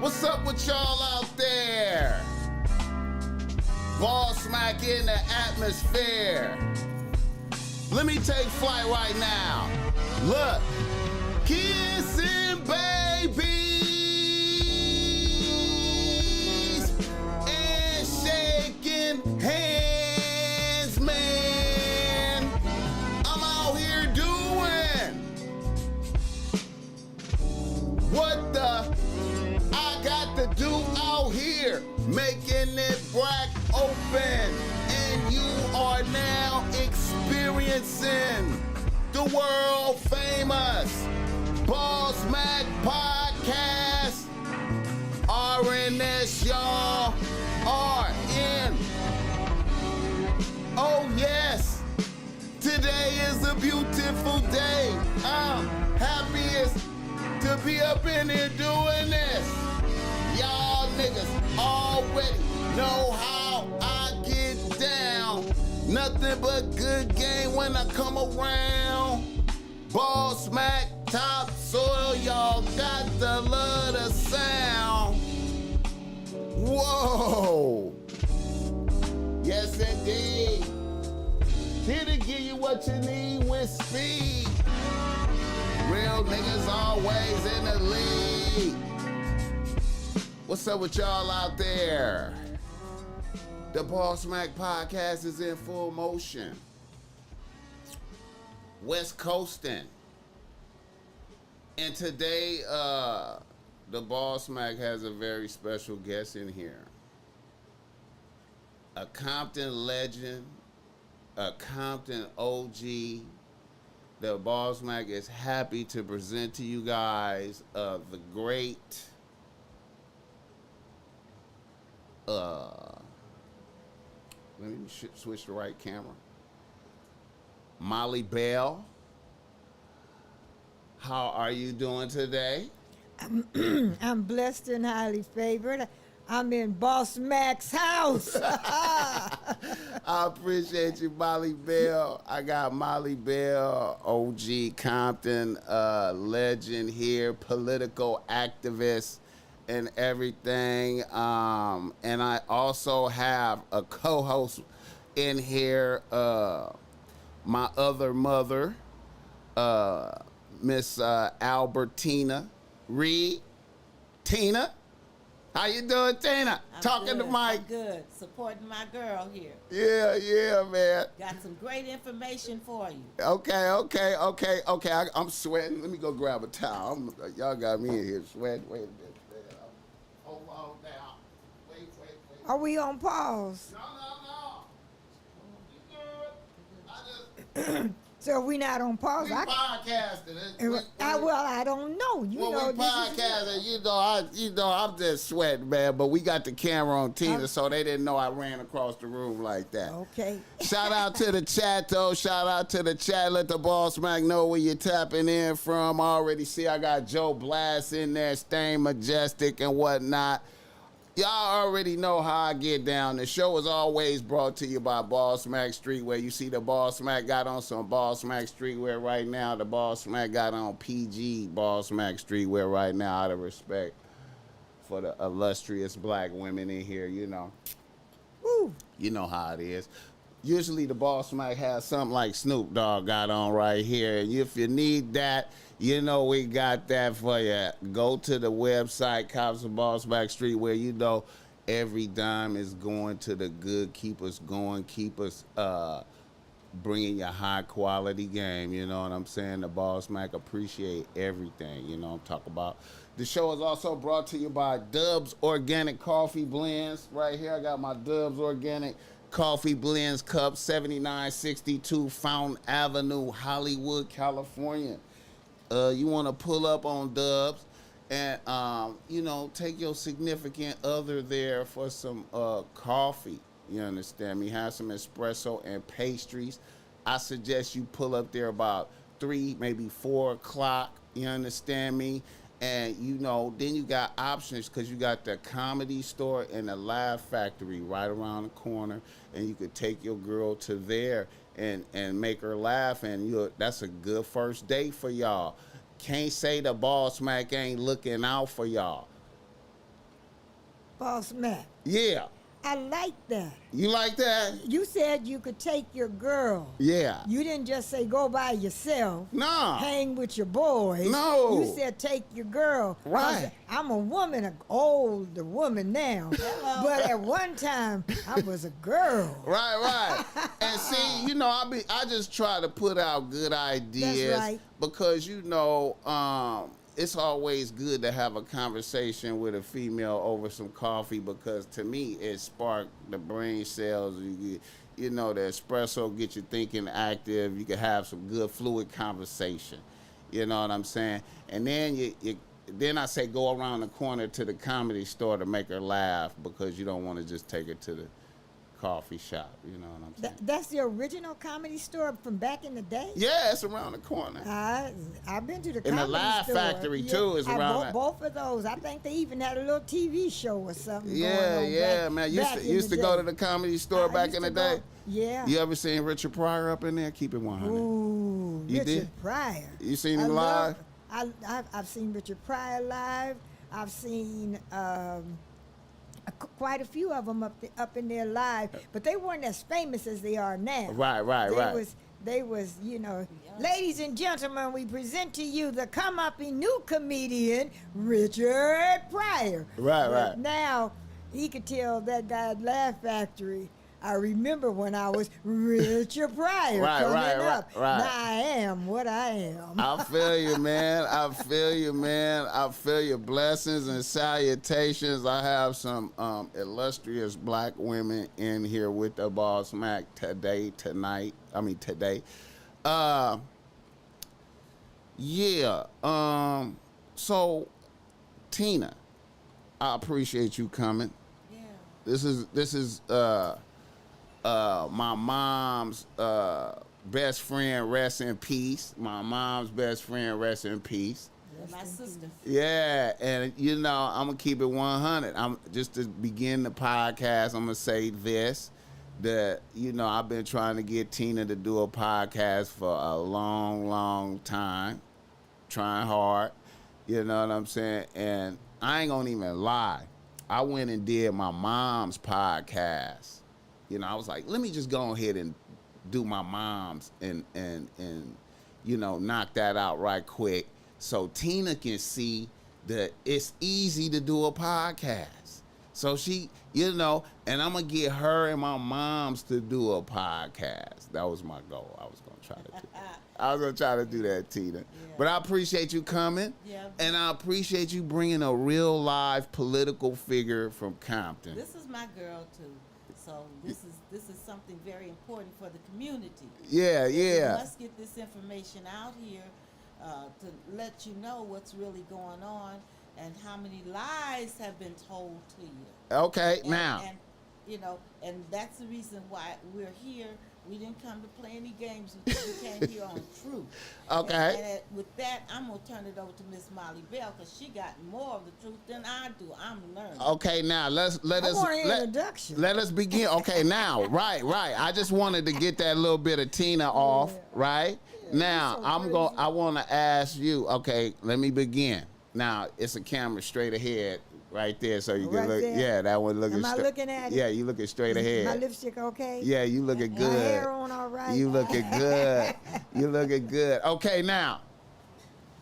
What's up with y'all out there? BossMack in the atmosphere. Let me take flight right now. Look, kissing babies and shaking hands, man. I'm out here doing what the I got to do out here, making it black open, and you are now experiencing the world famous BossMack podcast. RNS, y'all are in. Oh yes, today is a beautiful day. I'm happiest to be up in here doing this. Y'all niggas already know how I get down. Nothing but good game when I come around. BossMack, topsoil, y'all got to love the sound. Whoa. Yes, indeed. Here to give you what you need with speed. Real niggas always in the lead. What's up with y'all out there? The BossMack podcast is in full motion. West Coastin'. And today, the BossMack has a very special guest in here. A Compton legend, a Compton OG. The BossMack is happy to present to you guys the great let me switch the right camera. Mollie Bell. How are you doing today? I'm blessed and highly favored. I'm in BossMack's house. I appreciate you, Mollie Bell. I got Mollie Bell, OG Compton legend here, political activist and everything. And I also have a co-host in here, my other mother, Miss Albertina Reed. Tina, how you doing, Tina? I'm Talking good. to Mike. I'm good. Supporting my girl here. Yeah, man. Got some great information for you. Okay. I'm sweating. Let me go grab a towel. Y'all got me in here sweating. Wait a minute. Hold on now. Wait. Are we on pause? No. You good? I just... So we not on pause? We podcasting. I don't know. We podcasting. You know, I'm just sweating, man. But we got the camera on Tina, so they didn't know I ran across the room like that. Okay. Shout out to the chat, though. Shout out to the chat. Let the BossMack know where you're tapping in from. I already see I got Joe Blast in there, staying majestic and whatnot. Y'all already know how I get down. The show is always brought to you by BossMack Streetwear. You see the BossMack got on some BossMack Streetwear right now. The BossMack got on PG BossMack Streetwear right now, out of respect for the illustrious black women in here, you know. Woo. You know how it is. Usually the BossMack has something like Snoop Dogg got on right here. And if you need that, you know we got that for you. Go to the website, Cops of BossMack Streetwear. You know every dime is going to the good. Keep us going. Keep us bringing you high quality game. You know what I'm saying? The BossMack appreciate everything. You know what I'm talking about. The show is also brought to you by Dubs Organic Coffee Blends. Right here I got my Dubs Organic Coffee Blends cup, 7962 Fountain Avenue, Hollywood, California. You want to pull up on Dubs and, you know, take your significant other there for some coffee. You understand me? Have some espresso and pastries. I suggest you pull up there about 3, maybe 4 o'clock. You understand me? And, you know, then you got options because you got the Comedy Store and the Laugh Factory right around the corner. And you could take your girl to there and make her laugh. And that's a good first date for y'all. Can't say the BossMack ain't looking out for y'all. Boss Mac. Yeah. I like that. You like that? You said you could take your girl. Yeah. You didn't just say go by yourself. No. Hang with your boys. No. You said take your girl. 'Cause Right. I'm a woman, an older woman now. But at one time, I was a girl. Right. And see, you know, I just try to put out good ideas. That's right. Because, you know, it's always good to have a conversation with a female over some coffee, because to me it sparked the brain cells. You know, the espresso get you thinking active. You can have some good fluid conversation. You know what I'm saying? And then then I say go around the corner to the comedy store to make her laugh, because you don't want to just take her to the coffee shop. You know what I'm saying? That's the original comedy store from back in the day? Yeah, it's around the corner. I've been to the And the comedy Laugh store. Factory, too, is around that. Both of those. I think they even had a little TV show or something Yeah, going on yeah, back, man. back in Used the to go day. to the comedy store I back used in the to go- day. Yeah. You ever seen Richard Pryor up in there? Keep it 100. Ooh, You Richard did? Pryor. You seen I him live? I've seen Richard Pryor live. I've seen quite a few of them up in there live, but they weren't as famous as they are now. Right. They was, you know, ladies and gentlemen, we present to you the come-upping new comedian, Richard Pryor. Right. But now, he could tell that guy at Laugh Factory, I remember when I was Richard Pryor coming up. Right. Now I am what I am. I feel you, man. I feel your blessings and salutations. I have some illustrious black women in here with the BossMack today. So Tina, I appreciate you coming. Yeah. This is my mom's best friend, rest in peace. My mom's best friend, rest in peace. And my sister. Yeah, and you know, I'm gonna keep it 100. I'm just to begin the podcast. I'm gonna say this: that you know, I've been trying to get Tina to do a podcast for a long time, trying hard. You know what I'm saying? And I ain't gonna even lie. I went and did my mom's podcast. You know, I was like, let me just go ahead and do my mom's and you know, knock that out right quick, so Tina can see that it's easy to do a podcast. So she, you know, and I'm gonna get her and my mom's to do a podcast. That was my goal. I was gonna try to do that, Tina. Yeah. But I appreciate you coming. Yeah. And I appreciate you bringing a real live political figure from Compton. This is my girl too. So this is something very important for the community. Yeah. We must get this information out here to let you know what's really going on and how many lies have been told to you. Okay, And, now. and you know, and that's the reason why we're here. We didn't come to play any games. We came here on truth. Okay. And with that, I'm gonna turn it over to Miss Mollie Bell, because she got more of the truth than I do. I'm learning. Okay, now let I want an us introduction. let us begin. Okay, now, right. I just wanted to get that little bit of Tina off, right? Now, so I want to ask you. Okay, let me begin. Now, it's a camera straight ahead, right there, so you can Right look. there. Yeah, that one looking. Am I looking at it? Yeah, you looking straight ahead. My lipstick okay? Yeah, you looking My good. hair on all right? You looking good. You looking good. Okay, now,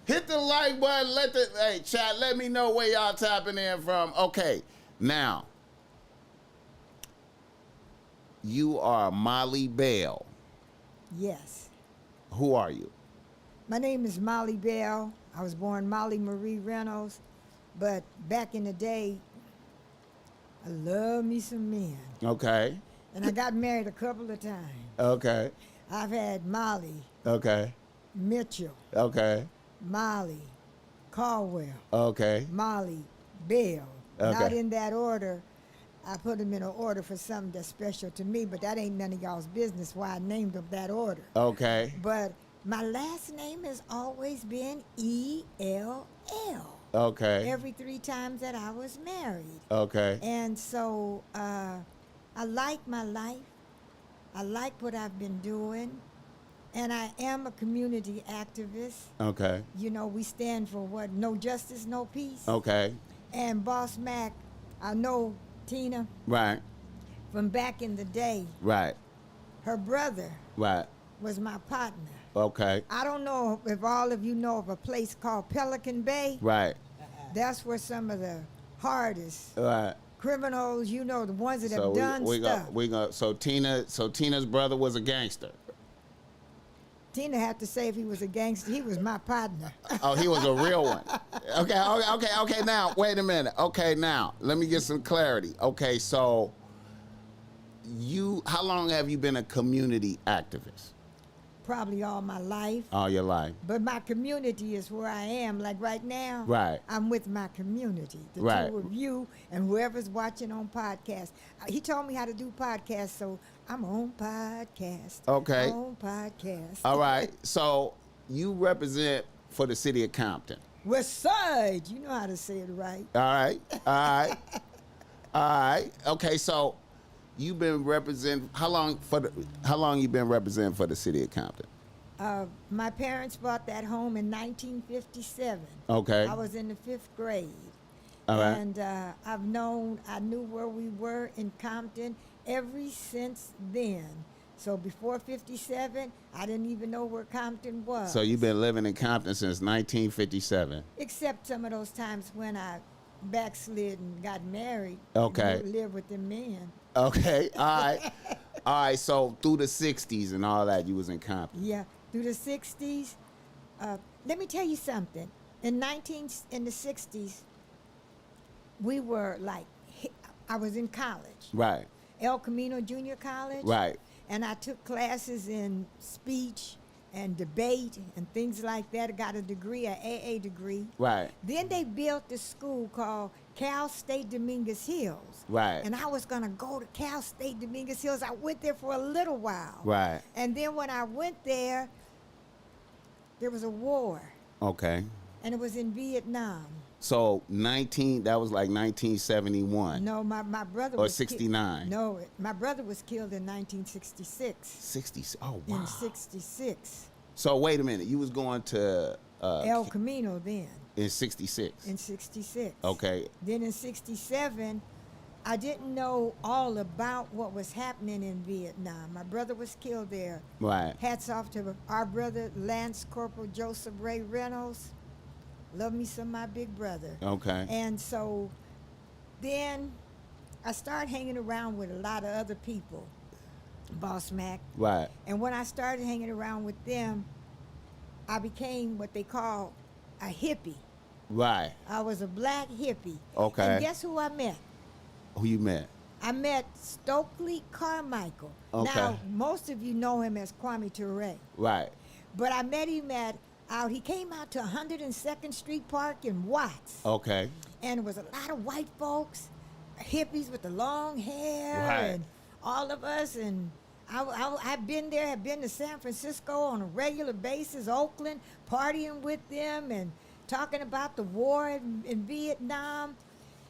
hit the like button. Hey, chat, let me know where y'all tapping in from. Okay, now, you are Mollie Bell. Yes. Who are you? My name is Mollie Bell. I was born Mollie Marie Reynolds, but back in the day, I love me some men. Okay. And I got married a couple of times. Okay. I've had Mollie, Okay. Mitchell, Okay. Mollie, Caldwell, Okay. Mollie, Bell. Not Okay. in that order. I put them in an order for something that's special to me, but that ain't none of y'all's business why I named them that order. Okay. But my last name has always been E-L-L. Okay. Every 3 times that I was married. Okay. And so I like my life. I like what I've been doing. And I am a community activist. Okay. You know, we stand for what? No justice, no peace. Okay. And Boss Mac, I know Tina Right. from back in the day. Right. Her brother Right. was my partner. Okay. I don't know if all of you know of a place called Pelican Bay. Right. That's where some of the hardest Right. criminals, the ones that have done stuff. So Tina's brother was a gangster. Tina had to say if he was a gangster, he was my partner. Oh, he was a real one. Okay. Now, wait a minute. Okay, now let me get some clarity. Okay, so how long have you been a community activist? Probably all my life. All your life. But my community is where I am. Like right now, Right. I'm with my community. The Right. two of you and whoever's watching on podcast. He told me how to do podcasts, so I'm on podcast. Okay. On podcast. All right. So you represent for the city of Compton. West Side. You know how to say it right. All right. All right. Okay. So you've been representing. How long you been representing for the city of Compton? My parents bought that home in 1957. Okay. I was in the 5th grade. All right. And I knew where we were in Compton ever since then. So before 57, I didn't even know where Compton was. So you've been living in Compton since 1957. Except some of those times when I backslid and got married. Okay. And lived with the men. Okay. All right. All right. So through the 60s and all that, you was in Compton. Yeah, through the 60s. Let me tell you something. In the 60s, we were like, I was in college. Right. El Camino Junior College. Right. And I took classes in speech and debate and things like that. I got a degree, an AA degree. Right. Then they built this school called Cal State Dominguez Hills. Right. And I was going to go to Cal State Dominguez Hills. I went there for a little while. Right. And then when I went there was a war. Okay. And it was in Vietnam. So that was like 1971. No, my brother Or was 69. No, my brother was killed in 1966. 60. Oh, wow. In 66. So wait a minute. You was going to El Camino then. in 66. In 66. Okay. Then in 67, I didn't know all about what was happening in Vietnam. My brother was killed there. Right. Hats off to our brother, Lance Corporal Joseph Ray Reynolds. Love me some my big brother. Okay. And so then I started hanging around with a lot of other people, BossMack. Right. And when I started hanging around with them, I became what they call a hippie. Right. I was a black hippie. Okay. And guess who I met? Who you met? I met Stokely Carmichael. Okay. Now, most of you know him as Kwame Ture. Right. But I met him he came out to 102nd Street Park in Watts. Okay. And there was a lot of white folks, hippies with the long hair, Right. and all of us. And I've been there, have been to San Francisco on a regular basis, Oakland, partying with them and talking about the war in Vietnam.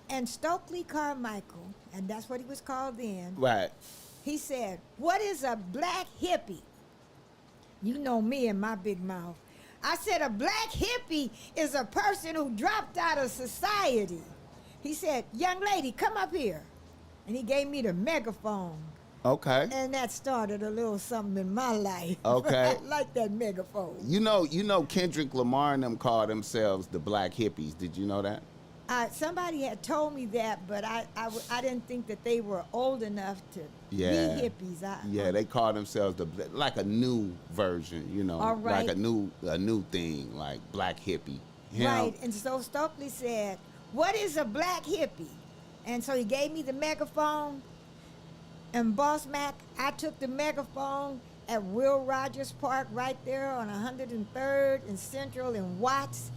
And Stokely Carmichael, and that's what he was called then, Right. he said, "What is a black hippie?" You know me and my big mouth. I said, "A black hippie is a person who dropped out of society." He said, "Young lady, come up here." And he gave me the megaphone. Okay. And that started a little something in my life. Okay. I like that megaphone. You know Kendrick Lamar and them call themselves the Black Hippies. Did you know that? Somebody had told me that, but I didn't think that they were old enough to Yeah. be hippies. Yeah, they call themselves like a new version, All right. like a new thing, like Black Hippie. You Right, know? and so Stokely said, "What is a black hippie?" And so he gave me the megaphone. And BossMack, I took the megaphone at Will Rogers Park right there on 103rd and Central in Watts.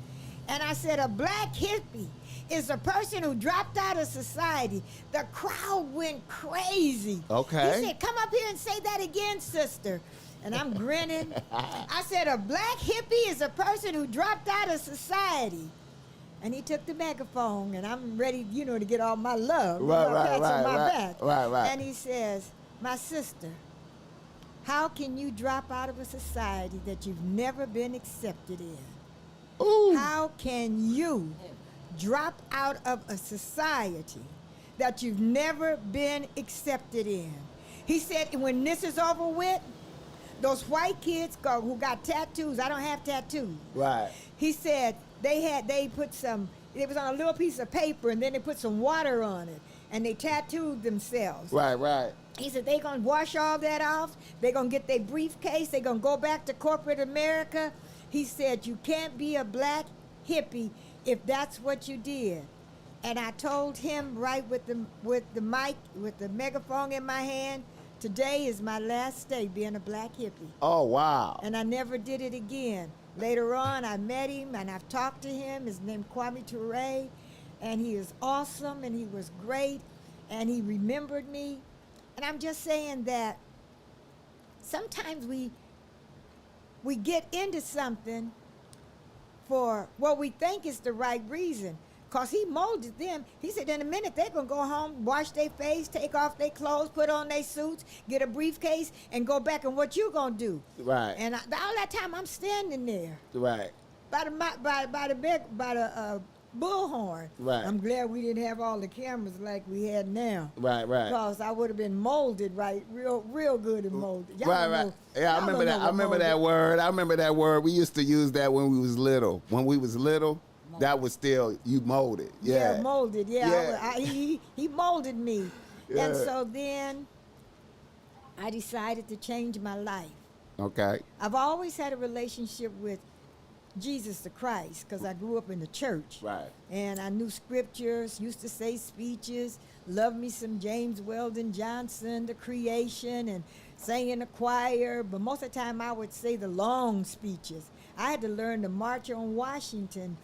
And I said, "A black hippie is a person who dropped out of society." The crowd went crazy. Okay. He said, "Come up here and say that again, sister." And I'm grinning. I said, "A black hippie is a person who dropped out of society." And he took the megaphone, and I'm ready, to get all my love. Pats on my back. Right. And he says, "My sister, how can you drop out of a society that you've never been accepted in? Ooh. How can you drop out of a society that you've never been accepted in. He said, when this is over with, those white kids who got tattoos, I don't have tattoos. Right. He said they put some, it was on a little piece of paper, and then they put some water on it, and they tattooed themselves. Right. He said they're going to wash all that off. They're going to get their briefcase. They're going to go back to corporate America. He said, you can't be a black hippie if that's what you did. And I told him right with the mic, with the megaphone in my hand, today is my last day being a black hippie. Oh, wow. And I never did it again. Later on, I met him, and I've talked to him. His name Kwame Ture, and he is awesome, and he was great, and he remembered me. And I'm just saying that sometimes we get into something for what we think is the right reason. Because he molded them. He said in a minute they're going to go home, wash their face, take off their clothes, put on their suits, get a briefcase, and go back. And what you going to do? Right. And all that time I'm standing there. Right. By the bullhorn. Right. I'm glad we didn't have all the cameras like we had now. Right. Because I would have been molded real good and molded. Y'all don't Right. know- Yeah, I y'all remember don't that. know I what remember that word. I remember that word. We used to use that when we was little. When we was little, that was still you molded. Yeah. Molded. Yeah. He molded me. Yeah. And so then I decided to change my life. Okay. I've always had a relationship with Jesus the Christ because I grew up in the church. Right. And I knew scriptures, used to say speeches, loved me some James Weldon Johnson, The Creation, and sang in the choir. But most of the time I would say the long speeches. I had to learn the March on Washington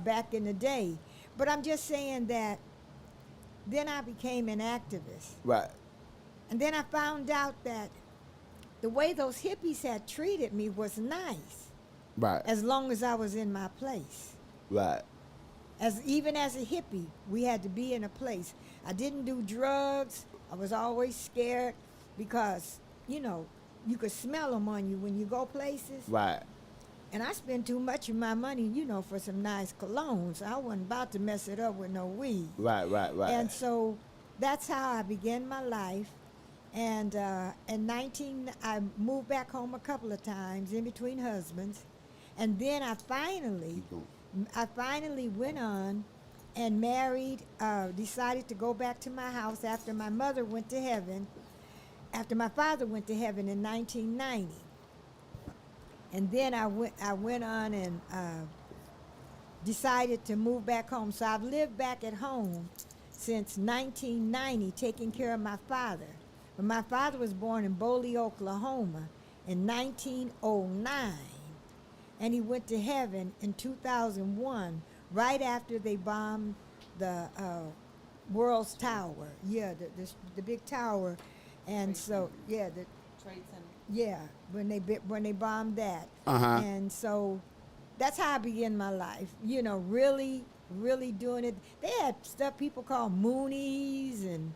back in the day. But I'm just saying that then I became an activist. Right. And then I found out that the way those hippies had treated me was nice, Right. as long as I was in my place. Right. Even as a hippie, we had to be in a place. I didn't do drugs. I was always scared because, you could smell them on you when you go places. Right. And I spent too much of my money, for some nice colognes. I wasn't about to mess it up with no weed. Right. And so that's how I began my life. And I moved back home a couple of times in between husbands. And then I finally went on and married, decided to go back to my house after my mother went to heaven, after my father went to heaven in 1990. And then I went on and decided to move back home. So I've lived back at home since 1990, taking care of my father. But my father was born in Boley, Oklahoma in 1909. And he went to heaven in 2001, right after they bombed the World's Tower. Yeah, the big tower. And so, yeah, the Trade Center. yeah, when they bombed that. Uh-huh. And so that's how I began my life. Really doing it. They had stuff people call Moonies and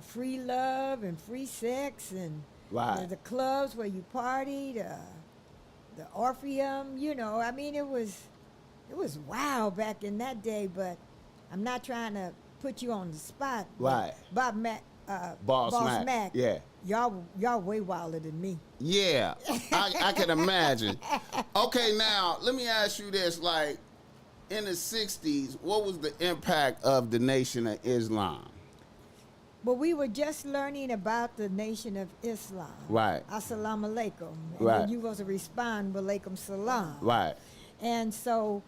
free love and free sex and Right. the clubs where you partied, the Orpheum. It was wild back in that day. But I'm not trying to put you on the spot. Right. BossMack. Yeah. Y'all way wilder than me. Yeah. I can imagine. Okay, now let me ask you this: like, in the '60s, what was the impact of the Nation of Islam? But we were just learning about the Nation of Islam. Right. Assalamu alaikum. And Right. then you was to respond, walaikum salam. Right. And so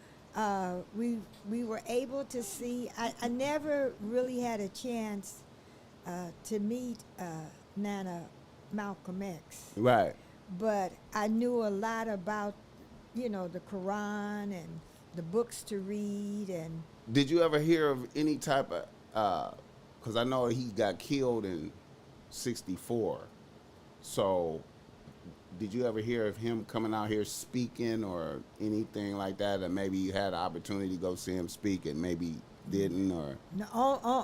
we were able to see. I never really had a chance to meet Nana Malcolm X. Right. But I knew a lot about, the Quran and the books to read. And Did you ever hear of any type of? Because I know he got killed in '64. So, did you ever hear of him coming out here speaking or anything like that? Or maybe you had an opportunity to go see him speak and maybe didn't, or no,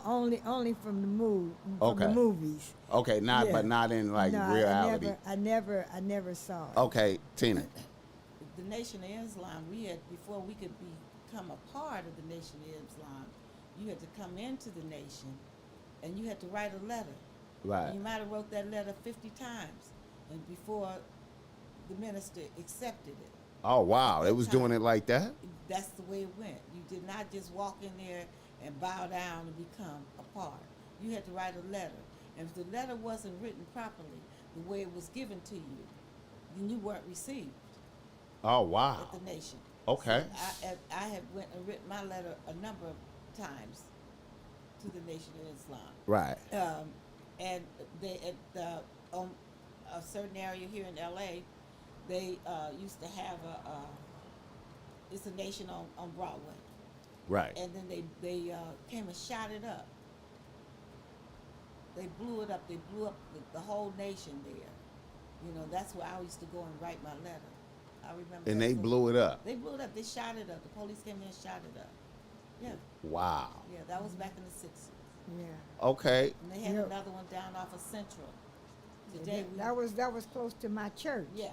only from the Okay. the movies. okay, not Yeah. but not in like No, reality. I never saw it. Okay, Tina. The Nation of Islam, before we could become a part of the Nation of Islam, you had to come into the nation and you had to write a letter. Right. You might have wrote that letter 50 times, and before the minister accepted it. Oh wow, they was doing it like that. That's the way it went. You did not just walk in there and bow down and become a part. You had to write a letter, and if the letter wasn't written properly, the way it was given to you, then you weren't received Oh wow. at the nation. Okay. So I have went and written my letter a number of times to the Nation of Islam. Right. And they at on a certain area here in LA, they used to have it's a nation on Broadway, Right. and then they came and shot it up. They blew it up. They blew up the whole nation there. You know, that's where I used to go and write my letter. I remember. And that they so- blew it up. They blew it up. They shot it up. The police came in and shot it up. Yeah, Wow. yeah, that was back in the 60s. Yeah. Okay. And they had Yep. another one down off of Central. Today we, That was close to my church. yeah,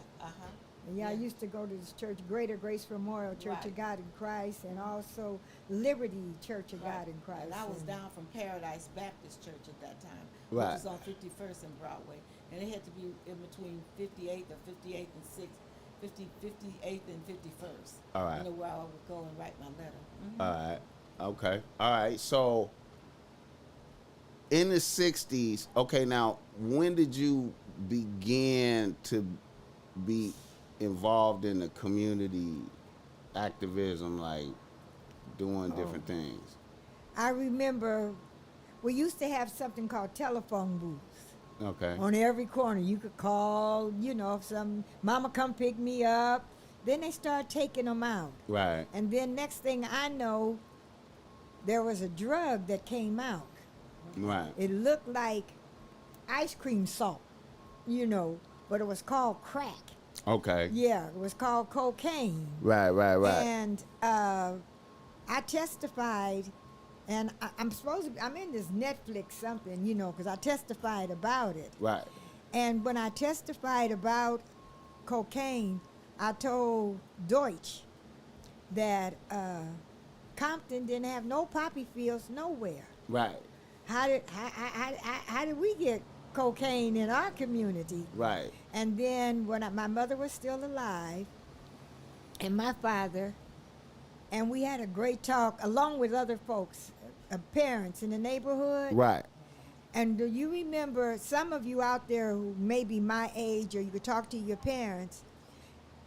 And yeah, I Yeah. used to go to this church, Greater Grace Memorial Church of Right. God in Christ, and also Liberty Church of God in Christ. And I was down from Paradise Baptist Church at that time, Right. which was on 51st and Broadway, and it had to be in between 58th or 58th and 58th and 51st. All right. You know, where I would go and write my letter. Mhm. All right. Okay. All right. So in the 60s, okay, now when did you begin to be involved in the community activism, like doing different things? I remember we used to have something called telephone booths Okay. on every corner. You could call, you know, if some mama come pick me up. Then they start taking them out. Right. And then next thing I know, there was a drug that came out. Right. It looked like ice cream salt, you know, but it was called crack. Okay. Yeah, it was called cocaine. Right. Right. Right. And I testified, and I'm in this Netflix something, you know, because I testified about it. Right. And when I testified about cocaine, I told Deutsch that Compton didn't have no poppy fields nowhere. Right. How did we get cocaine in our community? Right. And then when my mother was still alive, and my father, and we had a great talk along with other folks, parents in the neighborhood. Right. And do you remember, some of you out there who may be my age, or you could talk to your parents,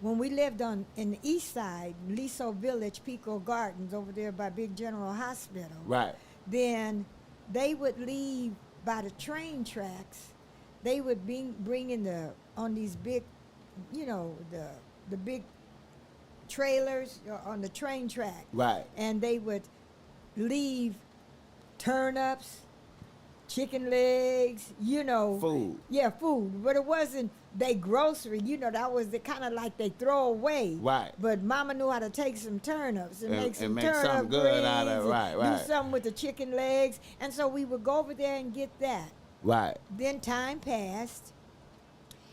when we lived in the east side, Liso Village, Pico Gardens, over there by Big General Hospital. Right. Then they would leave by the train tracks. They would bring in on these big, you know, the big trailers on the train track. Right. And they would leave turnips, chicken legs, you know. Food. Yeah, food. But it wasn't they grocery, you know, that was the kind of like they throw away. Right. But mama knew how to take some turnips and make some make turnip something good out of it. greens and Right, right. do something with the chicken legs. And so we would go over there and get that. Right. Then time passed,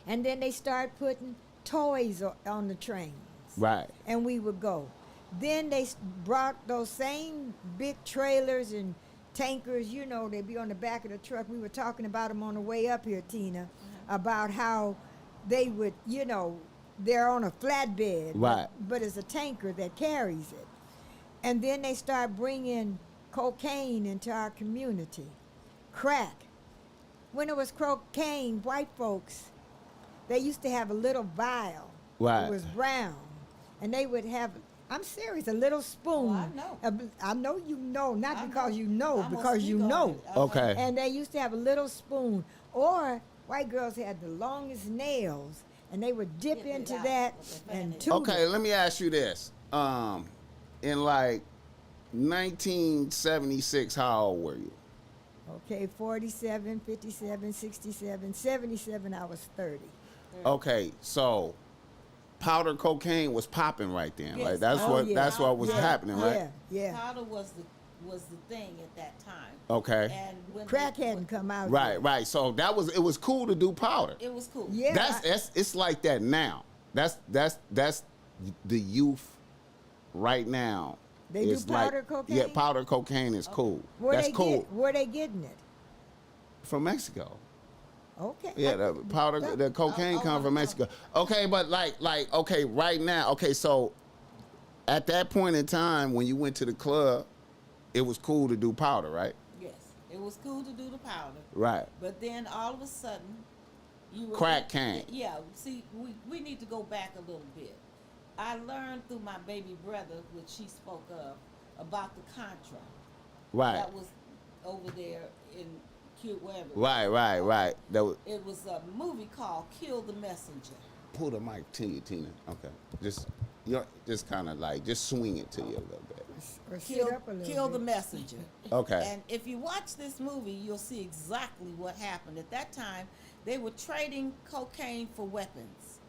and then they started putting toys on the trains. Right. And we would go. Then they brought those same big trailers and tankers, you know, they'd be on the back of the truck. We were talking about them on the way up here, Tina, about how they would, you know, they're on a flatbed. Right. But it's a tanker that carries it. And then they start bringing cocaine into our community, crack. When it was cocaine, white folks, they used to have a little vial. Right. It was brown. And they would have, I'm serious, a little spoon. Oh, I know. I know you know, not I because know. you know, I'm gonna because you speak on know. it. Okay. And they used to have a little spoon. Or white girls had the longest nails, and they would dip Dip it into out that with their and fingers. tube Okay, it. let me ask you this. In like 1976, how old were you? Okay, 47, 57, 67, 77, I was 30. Okay, so powder cocaine was popping right then. Yes. Like that's Oh, what yeah. that's what was Yeah, happening, right? Yeah. Powder was the thing at that time. Okay. And when Crack hadn't come out Right, yet. right. So it was cool to do powder. It was cool. Yeah. It's like that now. That's the youth right now. They do It's powder like, cocaine? Yeah, powder cocaine is cool. Where That's they cool. Where they getting it? From Mexico. Okay. Yeah, the powder, the cocaine come from Mexico. Okay, but okay, right now, okay, so at that point in time when you went to the club, it was cool to do powder, right? Yes, it was cool to do the powder. Right. But then all of a sudden, you were Crack came. Yeah. See, we need to go back a little bit. I learned through my baby brother, which she spoke of, about the Contra. Right. That was over there in wherever. Right. It was a movie called Kill the Messenger. Pull the mic to you, Tina. Okay. Just kind of like, just swing it to you a little bit. Or sit up a little Kill the bit. Messenger. Okay. And if you watch this movie, you'll see exactly what happened. At that time, they were trading cocaine for weapons.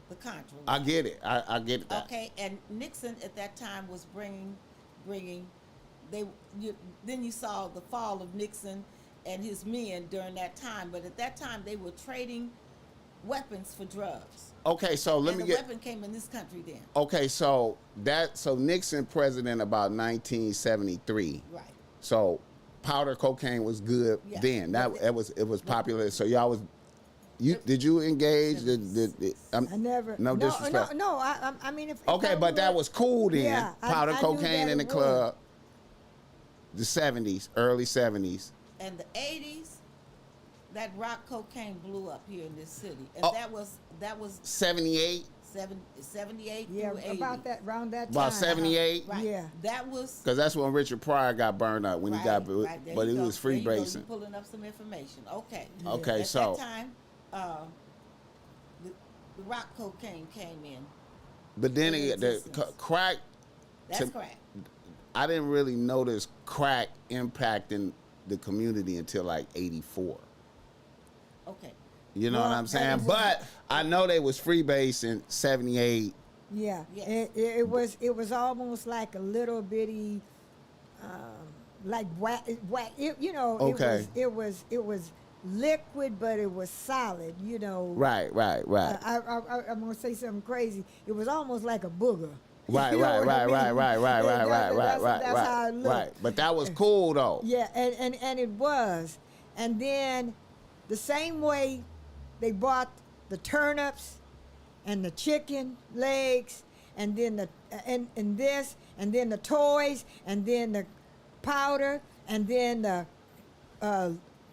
The Contra. I get it. I get that. Okay, and Nixon at that time was bringing. Then you saw the fall of Nixon and his men during that time. But at that time, they were trading weapons for drugs. Okay, so let and me the get. weapon came in this country then. Okay, so Nixon president about 1973. Right. So powder cocaine was good Yeah. then. It was popular. So y'all was. Did you engage? I never. No disrespect. No. I mean, if Okay, I but that would- was cool then. Yeah, Powder I knew cocaine that in the it club. The 70s, early 70s. And the 80s, that rock cocaine blew up here in this city. And Oh. that was 78, 78 Yeah, through 80. about that, around that time. about 78. Right. Yeah. That was. Because that's when Richard Pryor got burned up when he got, right, there but you he go. was There you go. freebasing. You're pulling up some information. Okay. Okay, At so that time, the rock cocaine came in. but then in the existence. crack. That's to- correct. I didn't really notice crack impacting the community until like 84. Okay. You know Well, what I'm saying? that was- But I know they was freebasing 78. Yeah, Yes. it was almost like a little bitty, like whack. You know, Okay. it was liquid, but it was solid. You know. Right. I'm gonna say something crazy. It was almost like a booger. Right. You know what I mean? That's how it looked. Right. But that was cool though. Yeah, and it was, and then the same way they bought the turnips and the chicken legs, and then and this, and then the toys, and then the powder, and then the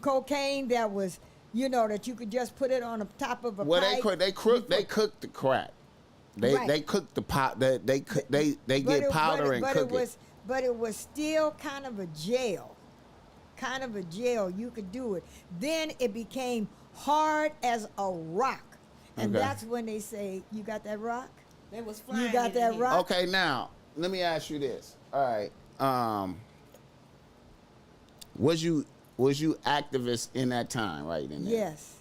cocaine that was, you know, that you could just put it on the top of a Well, pipe. they cooked the crack. They Right. cooked the pot. They But get powder and cook it. But it was still kind of a gel. Kind of a gel. You could do it. Then it became hard as a rock. And Okay. that's when they say, you got that rock? They was flying. got in that here. rock? Okay, now let me ask you this. All right, was you activist in that time, right? In there? Yes.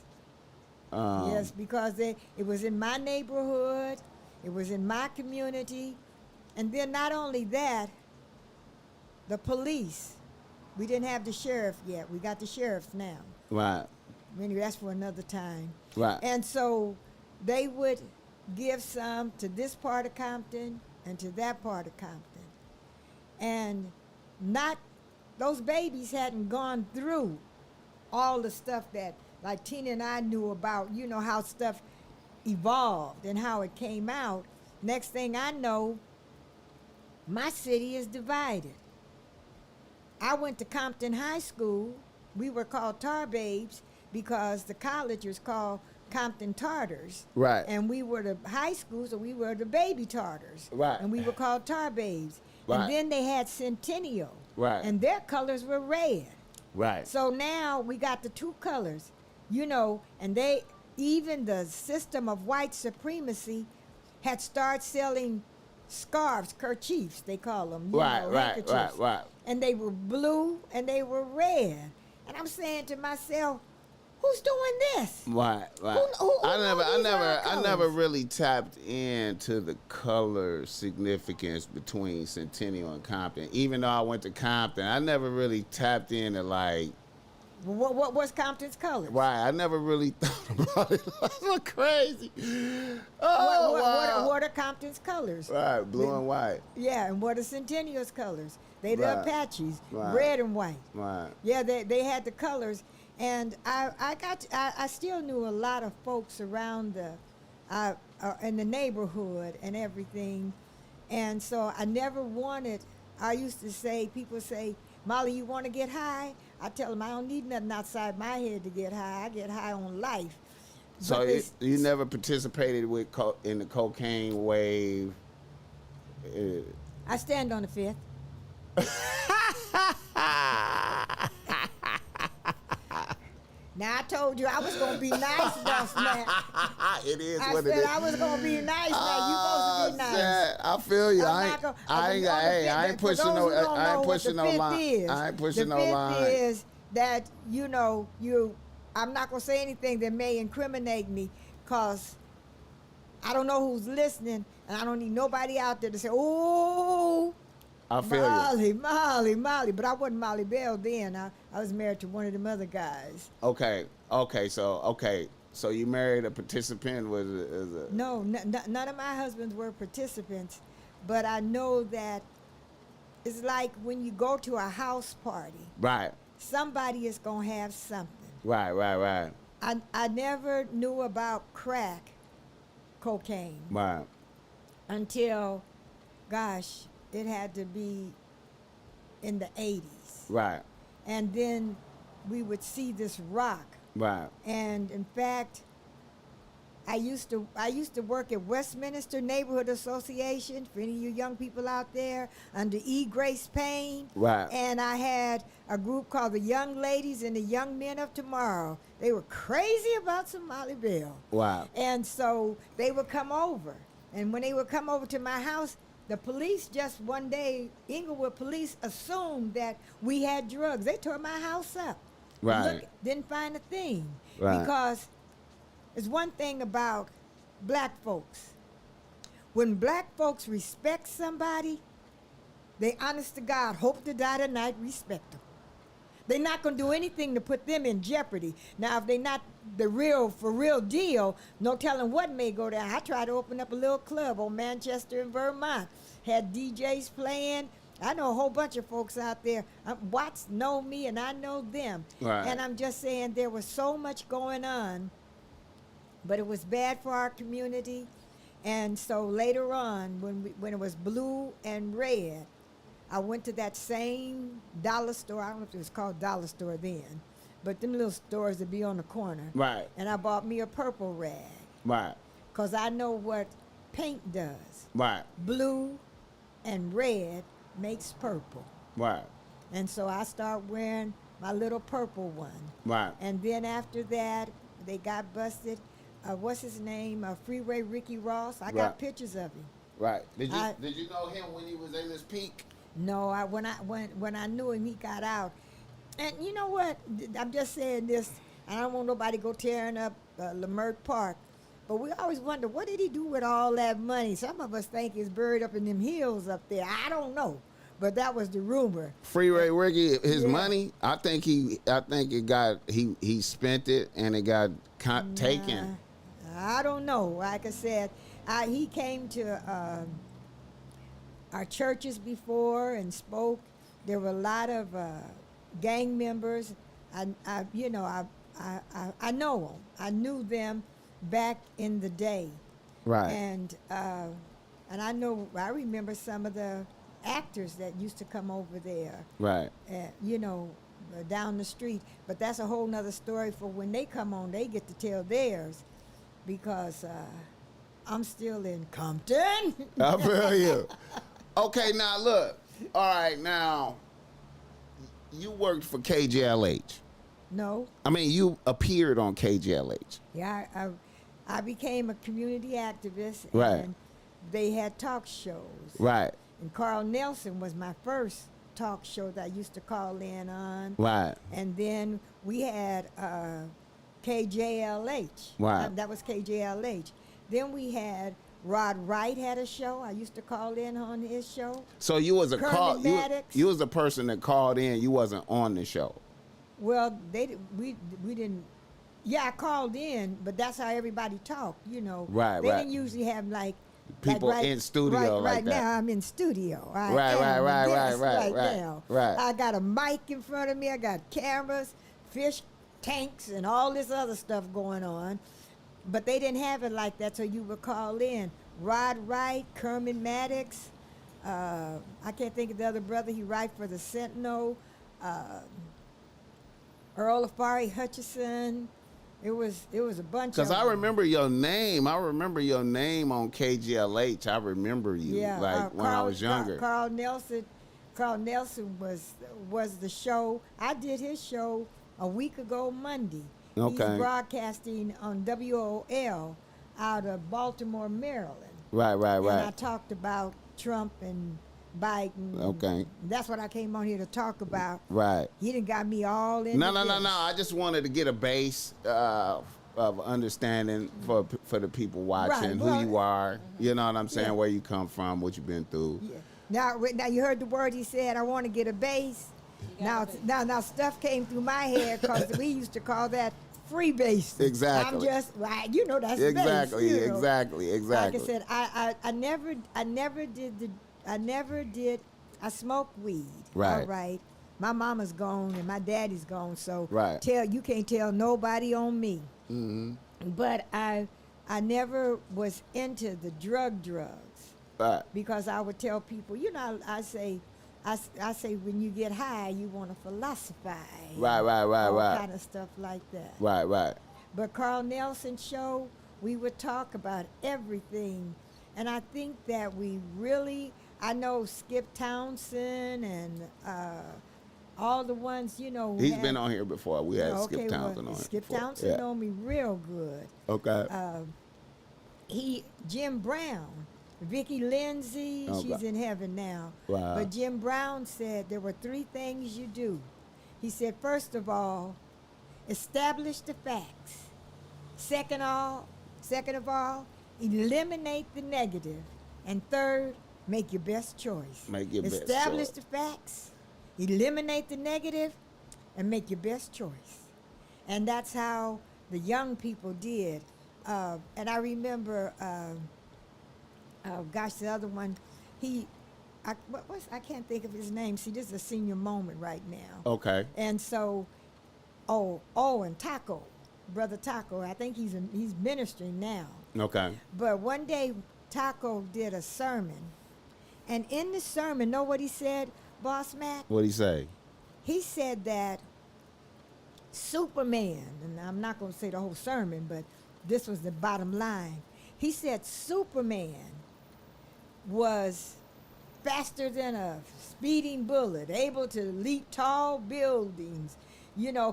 Yes, because it was in my neighborhood. It was in my community. And then not only that, the police. We didn't have the sheriff yet. We got the sheriffs now. Right. Anyway, that's for another time. Right. And so they would give some to this part of Compton and to that part of Compton. And those babies hadn't gone through all the stuff that, like Tina and I knew about, you know, how stuff evolved and how it came out. Next thing I know, my city is divided. I went to Compton High School. We were called Tar Babes because the college was called Compton Tartars. Right. And we were the high school, so we were the baby Tartars. Right. And we were called Tar Babes. Right. And then they had Centennial. Right. And their colors were red. Right. So now we got the two colors, you know, and even the system of white supremacy had started selling scarves, kerchiefs, they call them. You know, handkerchiefs. Right. And they were blue and they were red. And I'm saying to myself, who's doing this? Right. who I know these never colors? really tapped into the color significance between Centennial and Compton. Even though I went to Compton, I never really tapped into like What's Compton's colors? Right. I never really thought about it. That's so crazy. Oh, wow. What are Compton's colors? Right. Blue and white. Yeah, and what are Centennial's colors? They the Right. Apaches, Right. red and white. Right. Yeah, they had the colors, and I still knew a lot of folks around in the neighborhood and everything, and so I never wanted. I used to say, people say, Mollie, you want to get high? I tell them I don't need nothing outside my head to get high. I get high on life. So But you never participated with in the cocaine wave? I stand on the fifth. Now I told you I was gonna be nice, boss man. It is I what it said is. I was gonna be nice. Now you supposed to be nice. Shit, I feel you. I'm not gonna- I ain't for pushing those no. who don't I know ain't what pushing the no fifth line. is, I ain't pushing no the fifth line. is that you. I'm not gonna say anything that may incriminate me, cause I don't know who's listening, and I don't need nobody out there to say, "Oh, I feel you. Mollie." But I wasn't Mollie Bell then. I was married to one of them other guys. Okay. So you married a participant with a No, none of my husbands were participants, but I know that it's like when you go to a house party, right. somebody is gonna have something. Right. I never knew about crack cocaine Right. until, gosh, it had to be in the 80s. Right. And then we would see this rock. Right. And in fact, I used to work at Westminster Neighborhood Association, for any of you young people out there, under E. Grace Payne. Right. And I had a group called the Young Ladies and the Young Men of Tomorrow. They were crazy about some Mollie Bell. Wow. And so they would come over. And when they would come over to my house, the police just one day, Inglewood police assumed that we had drugs. They tore my house up. Right. Look, didn't find a thing. Right. Because there's one thing about black folks. When black folks respect somebody, they honest to God, hope to die tonight, respect them. They're not going to do anything to put them in jeopardy. Now, if they're not the for real deal, no telling what may go down. I tried to open up a little club on Manchester in Vermont. Had DJs playing. I know a whole bunch of folks out there. Watts know me and I know them. Right. And I'm just saying there was so much going on, but it was bad for our community. And so later on, when it was blue and red, I went to that same dollar store. I don't know if it was called dollar store then, but them little stores that be on the corner. Right. And I bought me a purple rag, Right. because I know what paint does. Right. Blue and red makes purple. Right. And so I start wearing my little purple one. Right. And then after that, they got busted. What's his name? Freeway Ricky Ross. I Right. got pictures of him. Right. Did I- you know him when he was in his peak? No, when I knew him, he got out. And you know what? I'm just saying this. I don't want nobody to go tearing up Lamert Park. But we always wonder, what did he do with all that money? Some of us think it's buried up in them hills up there. I don't know. But that was the rumor. Freeway Ricky, his Yeah. money. I think it got he spent it and it got taken. I don't know. Like I said, he came to our churches before and spoke. There were a lot of gang members. I know them. I knew them back in the day. Right. And I remember some of the actors that used to come over there. Right. Down the street. But that's a whole nother story for when they come on, they get to tell theirs, because I'm still in Compton. I feel you. Okay, now look. All right, now you worked for KJLH. No. I mean, you appeared on KJLH. Yeah, I became a community activist. Right. And they had talk shows. Right. And Carl Nelson was my first talk show that I used to call in on. Right. And then we had KJLH. Right. That was KJLH. Then we had Rod Wright had a show. I used to call in on his show. So you was a Kermit Maddox. you was a person that called in. You wasn't on the show. Well, we didn't. Yeah, I called in, but that's how everybody talked. Right, They right. didn't usually have like People right, in studio right, like right that. now. I'm in studio. I Right, am right, the right, right, guest right, right, now. right. I got a mic in front of me. I got cameras, fish tanks, and all this other stuff going on. But they didn't have it like that, so you would call in. Rod Wright, Kermit Maddox. I can't think of the other brother. He write for the Sentinel. Earl Afari Hutchison. It was a bunch of Because I them. remember your name. I remember your name on KGLH. I remember you, Yeah, like when I was younger. Carl Nelson. Carl Nelson was the show. I did his show a week ago Monday. Okay. He's broadcasting on WOL out of Baltimore, Maryland. Right, right, And I right. talked about Trump and Biden. Okay. That's what I came on here to talk about. Right. He done got me all in. No. I just wanted to get a base of understanding for the people watching Well, who you are. You know what I'm saying? yeah. Where you come from, what you've been through. Yeah. Now you heard the word he said. I want to get a base. Now stuff came through my head because we used to call that free base. Exactly. I'm just right. That's Exactly, base, exactly. Like I said, I never did. I smoked weed. Right. All right. My mama's gone and my daddy's gone, so Right. you can't tell nobody on me. Mm-hmm. But I never was into the drugs. Right. Because I would tell people, I say when you get high, you want to philosophize. Right, all kind of stuff like that. Right. But Carl Nelson's show, we would talk about everything. And I think that I know Skip Townsend and all the ones, who He's had- been on here before. We had Skip okay, Townsend well, on. Skip before. Townsend Yeah. know me real good. Okay. Jim Brown, Vicky Lindsay, Okay. she's in heaven now. Wow. But Jim Brown said there were 3 things you do. He said, first of all, establish the facts. Second of all, eliminate the negative. And third, make your best choice. Make your best Establish choice. the facts, eliminate the negative, and make your best choice. And that's how the young people did. And I remember, the other one, I can't think of his name. See, this is a senior moment right now. Okay. And so, and Taco, Brother Taco, I think he's ministering now. Okay. But one day, Taco did a sermon. And in the sermon, know what he said, Boss Mac? What'd he say? He said that Superman, and I'm not going to say the whole sermon, but this was the bottom line. He said Superman was faster than a speeding bullet, able to leap tall buildings,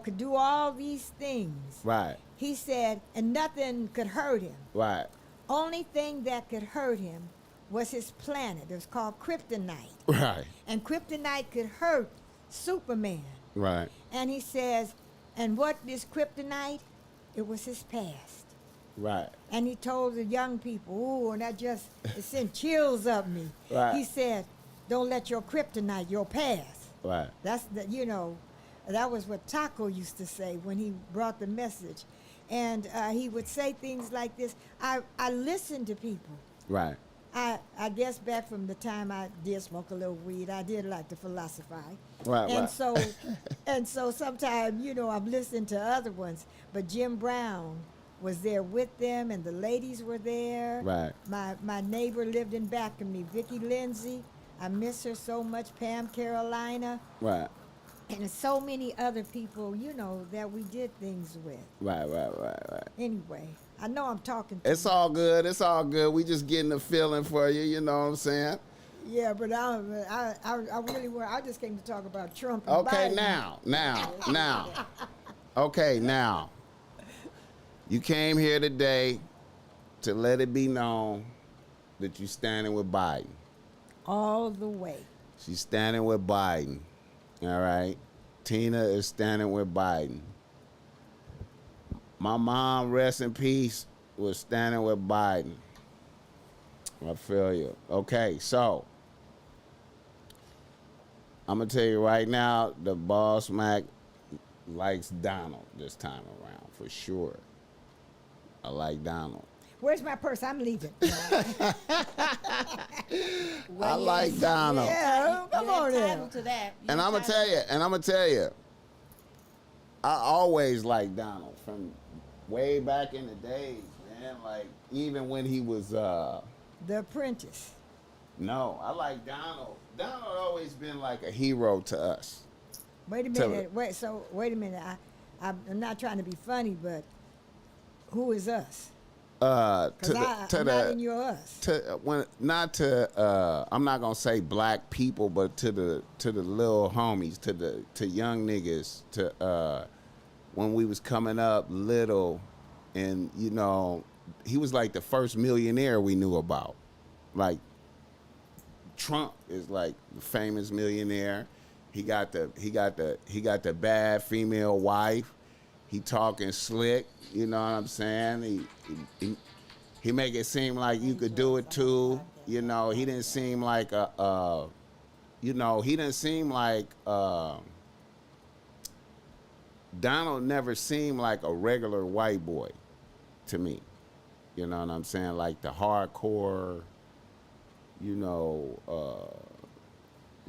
could do all these things. Right. He said, and nothing could hurt him. Right. Only thing that could hurt him was his planet. It was called kryptonite. Right. And kryptonite could hurt Superman. Right. And he says, and what is kryptonite? It was his past. Right. And he told the young people, ooh, and it sent chills up me. Right. He said, don't let your kryptonite, your past. Right. That was what Taco used to say when he brought the message. And he would say things like this. I listened to people. Right. I guess back from the time I did smoke a little weed, I did like to philosophize. Right, and right. so sometimes, I'm listening to other ones. But Jim Brown was there with them, and the ladies were there. Right. My neighbor lived in back of me, Vicky Lindsay. I miss her so much, Pam Carolina. Right. And so many other people, that we did things with. Right. Anyway, I know I'm talking to It's you. all good. It's all good. We just getting a feeling for you. You know what I'm saying? Yeah, but I really were. I just came to talk about Trump and Okay, Biden. now. Okay, now. You came here today to let it be known that you're standing with Biden. All the way. She's standing with Biden. All right? Tina is standing with Biden. My mom, rest in peace, was standing with Biden. I feel you. Okay, so I'm going to tell you right now, the BossMACK likes Donald this time around for sure. I like Donald. Where's my purse? I'm leaving. I like Donald. Yeah, come on You're now. entitled to that. And I'm gonna tell you, I always liked Donald from way back in the days, man. Like even when he was The Apprentice. no, I like Donald. Donald always been like a hero to us. Wait a Tell minute. Wait a minute. I'm not trying to be funny, but who is us? Because I'm not in your us. I'm not gonna say black people, but to the little homies, to young niggas, to when we was coming up little, and you know, he was like the first millionaire we knew about. Like Trump is like the famous millionaire. He got the bad female wife. He talking slick, you know what I'm saying? He make it seem like you could do it too. You know, he didn't seem like Donald never seemed like a regular white boy to me. You know what I'm saying? Like the hardcore, you know,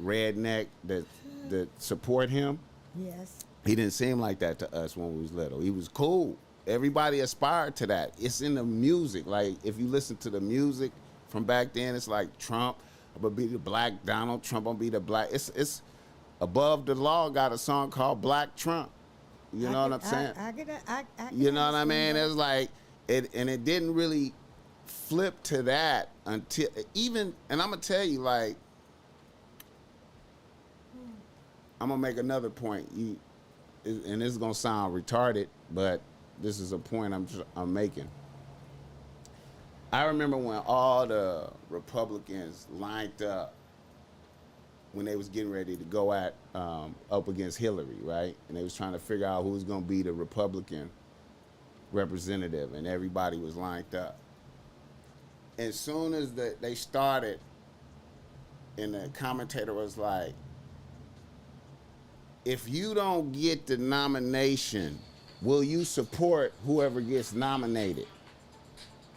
redneck that support him. Yes. He didn't seem like that to us when we was little. He was cool. Everybody aspired to that. It's in the music. Like if you listen to the music from back then, it's like Trump will be the black Donald, Trump will be the black. It's Above the Law got a song called Black Trump. You know what I'm saying? You know what I mean? It's like it, and it didn't really flip to that until even. And I'm gonna tell you, like, I'm gonna make another point. And this is gonna sound retarded, but this is a point I'm making. I remember when all the Republicans lined up when they was getting ready to go up against Hillary, right? And they was trying to figure out who was gonna be the Republican representative, and everybody was lined up. As soon as they started, and the commentator was like, if you don't get the nomination, will you support whoever gets nominated?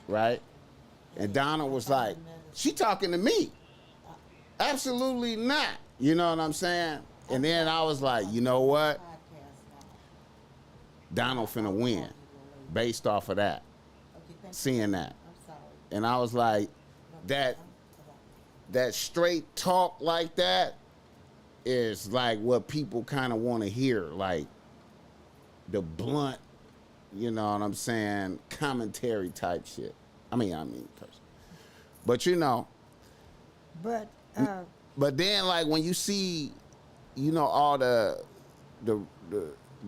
Right? And Donald was like, she talking to me. Absolutely not. You know what I'm saying? And then I was like, you know what? Donald finna win based off of that, seeing that. And I was like, that straight talk like that is like what people kind of want to hear, like the blunt, you know what I'm saying, commentary type shit. I mean, but you know. But then, like when you see, you know, all the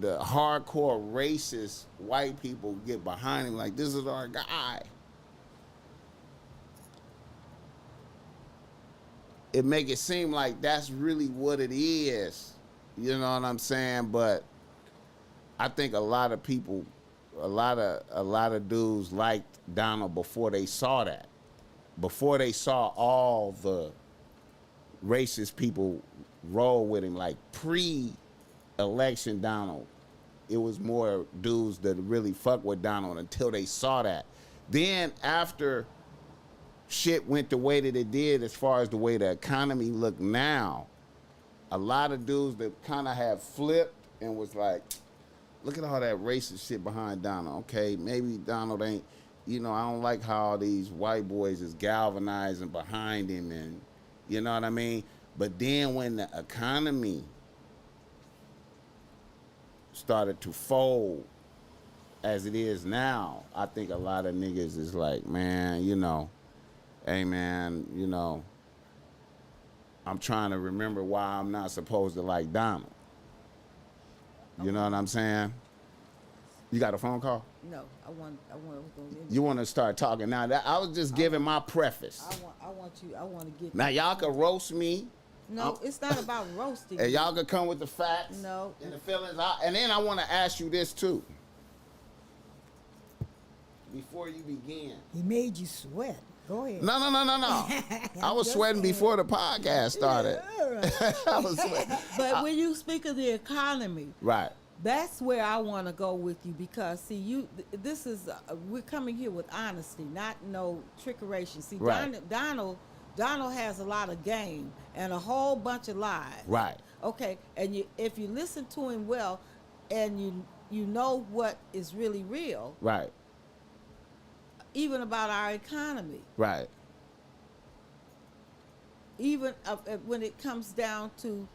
hardcore racist white people get behind him, like this is our guy. It make it seem like that's really what it is. You know what I'm saying? But I think a lot of people, a lot of dudes liked Donald before they saw that. Before they saw all the racist people roll with him, like pre-election Donald, it was more dudes that really fuck with Donald until they saw that. Then after shit went the way that it did, as far as the way the economy look now, a lot of dudes that kind of have flipped and was like, look at all that racist shit behind Donald. Okay, maybe Donald ain't, you know, I don't like how all these white boys is galvanizing behind him, and you know what I mean? But then when the economy started to fold as it is now, I think a lot of niggas is like, man, you know, hey man, you know, I'm trying to remember why I'm not supposed to like Donald. You know what I'm saying? You got a phone call? No, I want to go in. You want to start talking now? I was just giving my preface. I want to get. Now y'all can roast me. No, it's not about roasting. And y'all can come with the facts. No. And the feelings. And then I want to ask you this too. Before you begin. He made you sweat. Go ahead. No. I was sweating before the podcast started. Yeah, all right. I was sweating. But when you speak of the economy, Right. That's where I want to go with you because see this is we're coming here with honesty, not no trickery. See, Right. Donald has a lot of game and a whole bunch of lies. Right. Okay, and if you listen to him well, and you know what is really real, Right. even about our economy, Right. even when it comes down to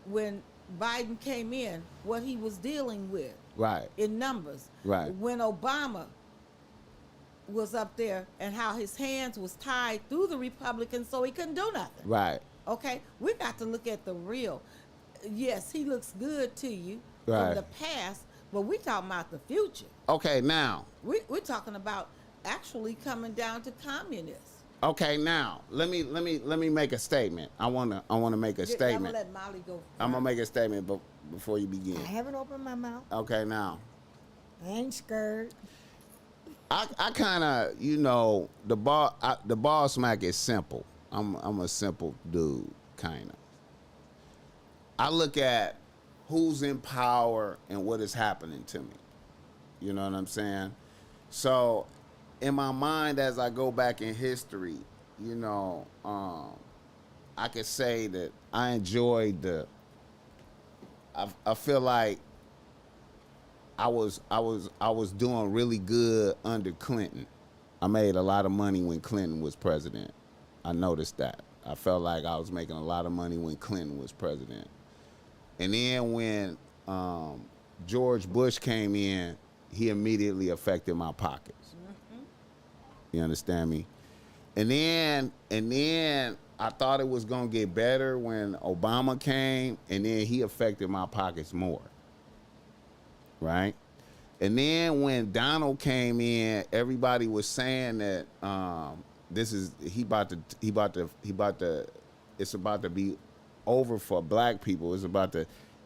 when Biden came in, what he was dealing with Right. in numbers. Right. When Obama was up there and how his hands was tied through the Republicans so he couldn't do nothing. Right. Okay? We got to look at the real. Yes, he looks good to you Right. from the past, but we talking about the future. Okay, now. We're talking about actually coming down to communists. Okay, now. Let me make a statement. I wanna make a I'm statement. gonna let Molly go. I'm gonna make a statement before you begin. I haven't opened my mouth. Okay, now. I ain't scared. I kind of, the BossMACK is simple. I'm a simple dude, kind of. I look at who's in power and what is happening to me. You know what I'm saying? So, in my mind, as I go back in history, I could say that I enjoyed I feel like I was doing really good under Clinton. I made a lot of money when Clinton was president. I noticed that. I felt like I was making a lot of money when Clinton was president. And then when George Bush came in, he immediately affected my pockets. You understand me? And then I thought it was gonna get better when Obama came, and then he affected my pockets more. Right? And then when Donald came in, everybody was saying that it's about to be over for black people. It's about to,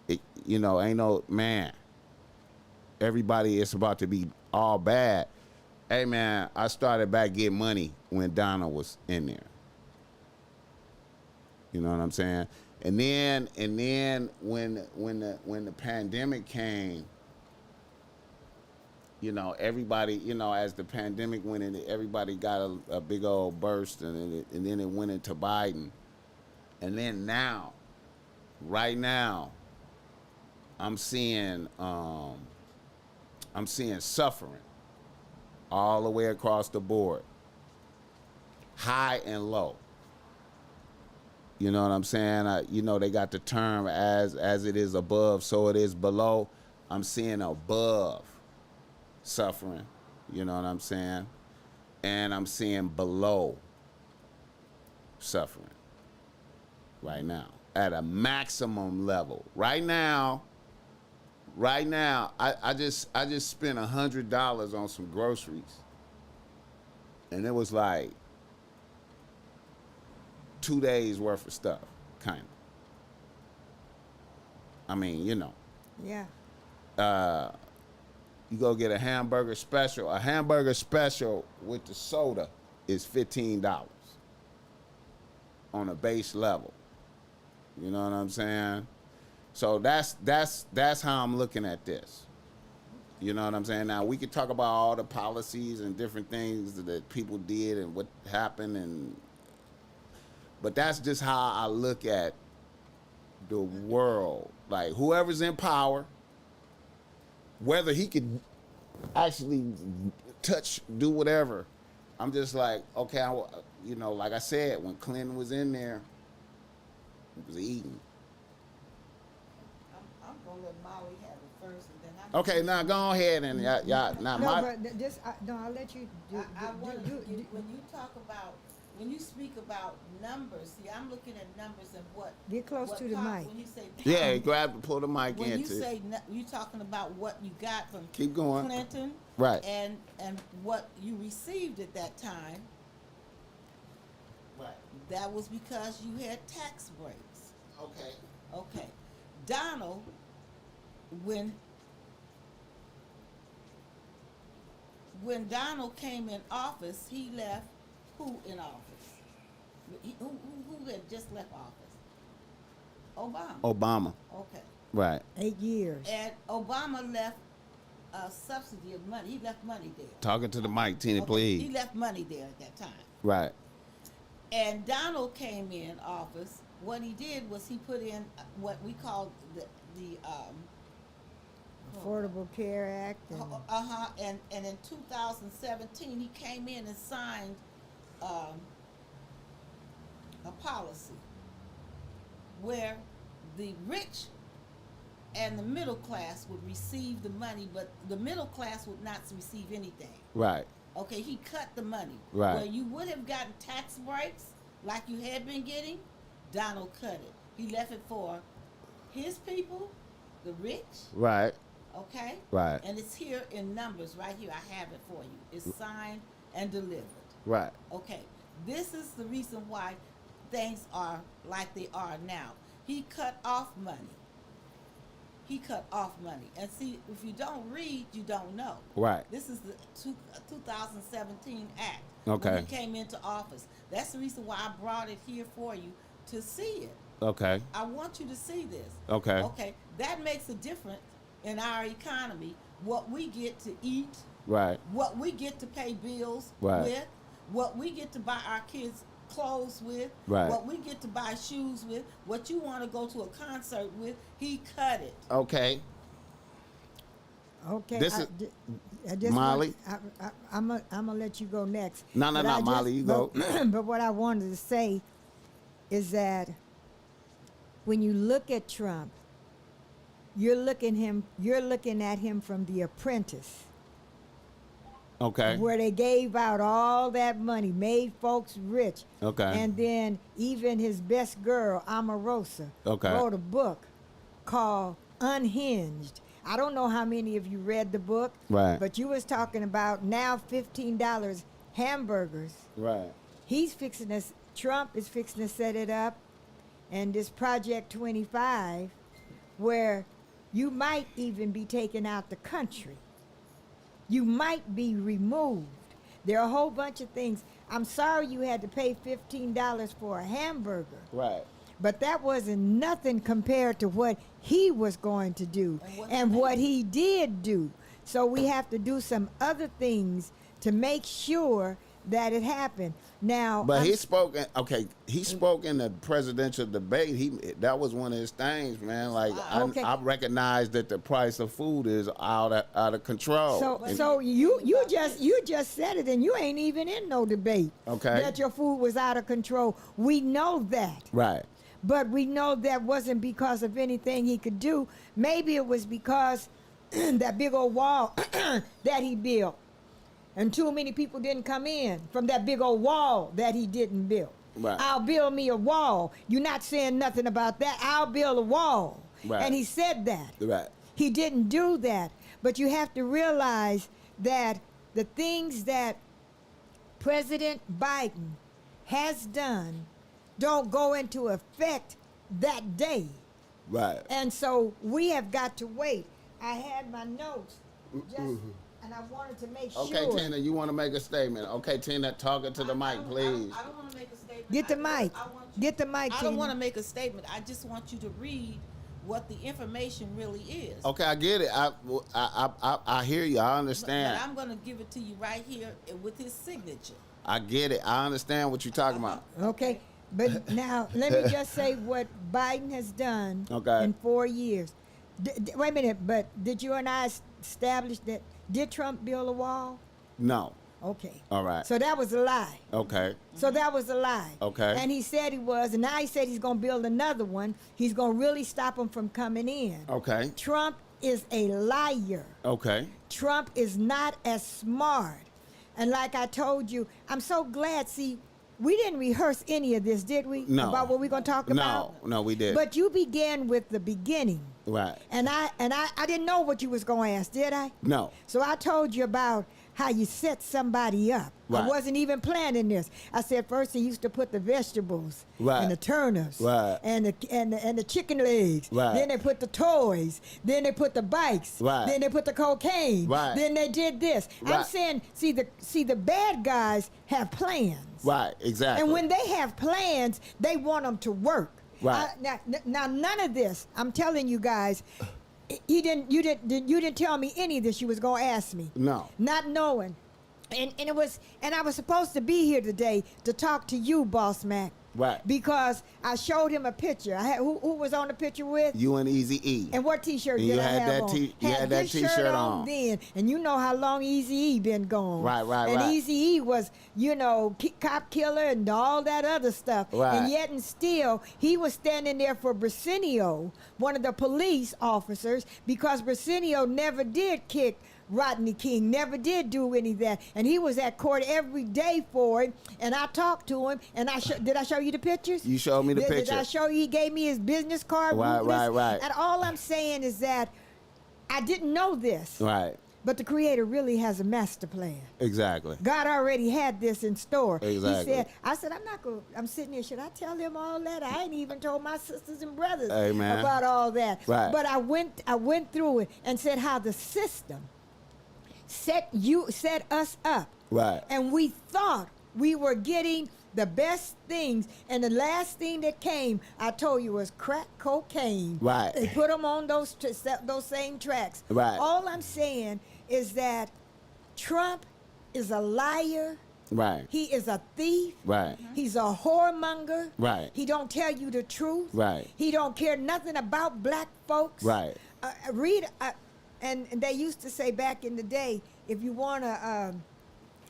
ain't no man. Everybody, it's about to be all bad. Hey man, I started back getting money when Donald was in there. You know what I'm saying? And then when the pandemic came, everybody, as the pandemic went in, everybody got a big old burst, and then it went into Biden. And then now, right now, I'm seeing suffering all the way across the board, high and low. You know what I'm saying? They got the term as it is above, so it is below. I'm seeing above suffering, you know what I'm saying? And I'm seeing below suffering right now at a maximum level. Right now, I just spent $100 on some groceries, and it was like 2 days worth of stuff, kind of. I mean, Yeah. You go get a hamburger special. A hamburger special with the soda is $15 on a base level. You know what I'm saying? So that's how I'm looking at this. You know what I'm saying? Now, we could talk about all the policies and different things that people did and what happened, but that's just how I look at the world. Like, whoever's in power, whether he could actually do whatever, I'm just like, okay, like I said, when Clinton was in there, he was eating. I'm gonna let Molly have it first, and then Okay, now go ahead and y'all. Now, I'll let you do. I want to when you speak about numbers. See, I'm looking at numbers and what. Get close to the mic. When you say pull the mic when in. you say you talking about what you got from Keep going. Clinton, Right. And what you received at that time. Right. That was because you had tax breaks. Okay. Donald, when Donald came in office, he left who in office? Who had just left office? Obama. Obama. Okay. Right. 8 years. And Obama left a subsidy of money. He left money there. Talking to the mic, Tina, He please. left money there at that time. Right. And Donald came in office. What he did was he put in what we call the Affordable Care Act. And and in 2017 he came in and signed a policy where the rich and the middle class would receive the money, but the middle class would not receive anything. Right. Okay, he cut the money. Right. Where you would have gotten tax breaks like you had been getting, Donald cut it. He left it for his people, the rich. Right. Okay? Right. And it's here in numbers right here. I have it for you. It's signed and delivered. Right. Okay. This is the reason why things are like they are now. He cut off money. He cut off money. And see, if you don't read, you don't know. Right. This is the 2017 Act. Okay. When he came into office. That's the reason why I brought it here for you to see it. Okay. I want you to see this. Okay. Okay. That makes a difference in our economy. What we get to eat. Right. What we get to pay bills Right. with. What we get to buy our kids clothes with. Right. What we get to buy shoes with. What you want to go to a concert with. He cut it. Okay. Okay. This I just Mollie? I'm gonna let you go next. No, But I Mollie, you go. But what I wanted to say is that when you look at Trump, you're looking at him from The Apprentice, Okay. where they gave out all that money, made folks rich. Okay. And then even his best girl, Omarosa, Okay. wrote a book called Unhinged. I don't know how many of you read the book, Right. but you was talking about now $15 hamburgers. Right. Trump is fixing to set it up, and this Project 25, where you might even be taken out the country. You might be removed. There are a whole bunch of things. I'm sorry you had to pay $15 for a hamburger, Right. but that wasn't nothing compared to what he was going to do and what he did do. So we have to do some other things to make sure that it happened. Now, But he spoke in the presidential debate. That was one of his things, man. Like Okay. I recognize that the price of food is out of control. So you just said it, and you ain't even in no debate. Okay. That your food was out of control. We know that. Right. But we know that wasn't because of anything he could do. Maybe it was because that big old wall that he built. And too many people didn't come in from that big old wall that he didn't build. Right. I'll build me a wall. You're not saying nothing about that. I'll build a wall. Right. And he said that. Right. He didn't do that. But you have to realize that the things that President Biden has done don't go into effect that day. Right. And so we have got to wait. I had my notes and I wanted to make Okay, sure. Tina, you want to make a statement? Okay, Tina, talking to the mic, please. I don't want to make a statement. Get the mic. Get the mic, I Tina. don't want to make a statement. I just want you to read what the information really is. Okay, I get it. I hear you. I understand. But I'm going to give it to you right here with his signature. I get it. I understand what you're talking about. Okay. But now, let me just say what Biden has done Okay. in 4 years. Wait a minute, but did you and I establish that? Did Trump build a wall? No. Okay. All right. So that was a lie. Okay. So that was a lie. Okay. And he said he was, and now he said he's going to build another one. He's going to really stop them from coming in. Okay. Trump is a liar. Okay. Trump is not as smart. And like I told you, I'm so glad. See, we didn't rehearse any of this, did we? No. About what we're going to talk about? No, we did. But you began with the beginning. Right. And I didn't know what you was going to ask, did I? No. So I told you about how you set somebody up. Right. I wasn't even planning this. I said first he used to put the vegetables Right. and the turnips Right. and the chicken legs. Right. Then they put the toys. Then they put the bikes. Right. Then they put the cocaine. Right. Then they did this. I'm Right. saying, see the bad guys have plans. Right. Exactly. And when they have plans, they want them to work. Right. Now, none of this. I'm telling you guys. You didn't tell me any of this. You was gonna ask me. No. Not knowing, and I was supposed to be here today to talk to you, Boss Mac. Right. Because I showed him a picture. I had who was on the picture with? You and Easy E. And what T-shirt And did you I had have that on? you had that this T-shirt shirt on. then, and you know how long Easy E been gone. Right, and right. Easy E was, cop killer and all that other stuff. Right. And yet and still, he was standing there for Brasenio, one of the police officers, because Brasenio never did kick Rodney King, never did do any of that, and he was at court every day for it. And I talked to him, and did I show you the pictures? You showed me the Did picture. I show you? He gave me his business card. Right. And all I'm saying is that I didn't know this, Right. but the Creator really has a master plan. Exactly. God already had this in store. Exactly. I said, I'm sitting here, should I tell them all that? I ain't even told my sisters and brothers Amen. about all that. Right. But I went through it and said how the system set us up. Right. And we thought we were getting the best things, and the last thing that came, I told you, was crack cocaine. Right. They put them on those same tracks. Right. All I'm saying is that Trump is a liar. Right. He is a thief. Right. He's a whoremonger. Right. He don't tell you the truth. Right. He don't care nothing about black folks. Right. And they used to say back in the day, if you want to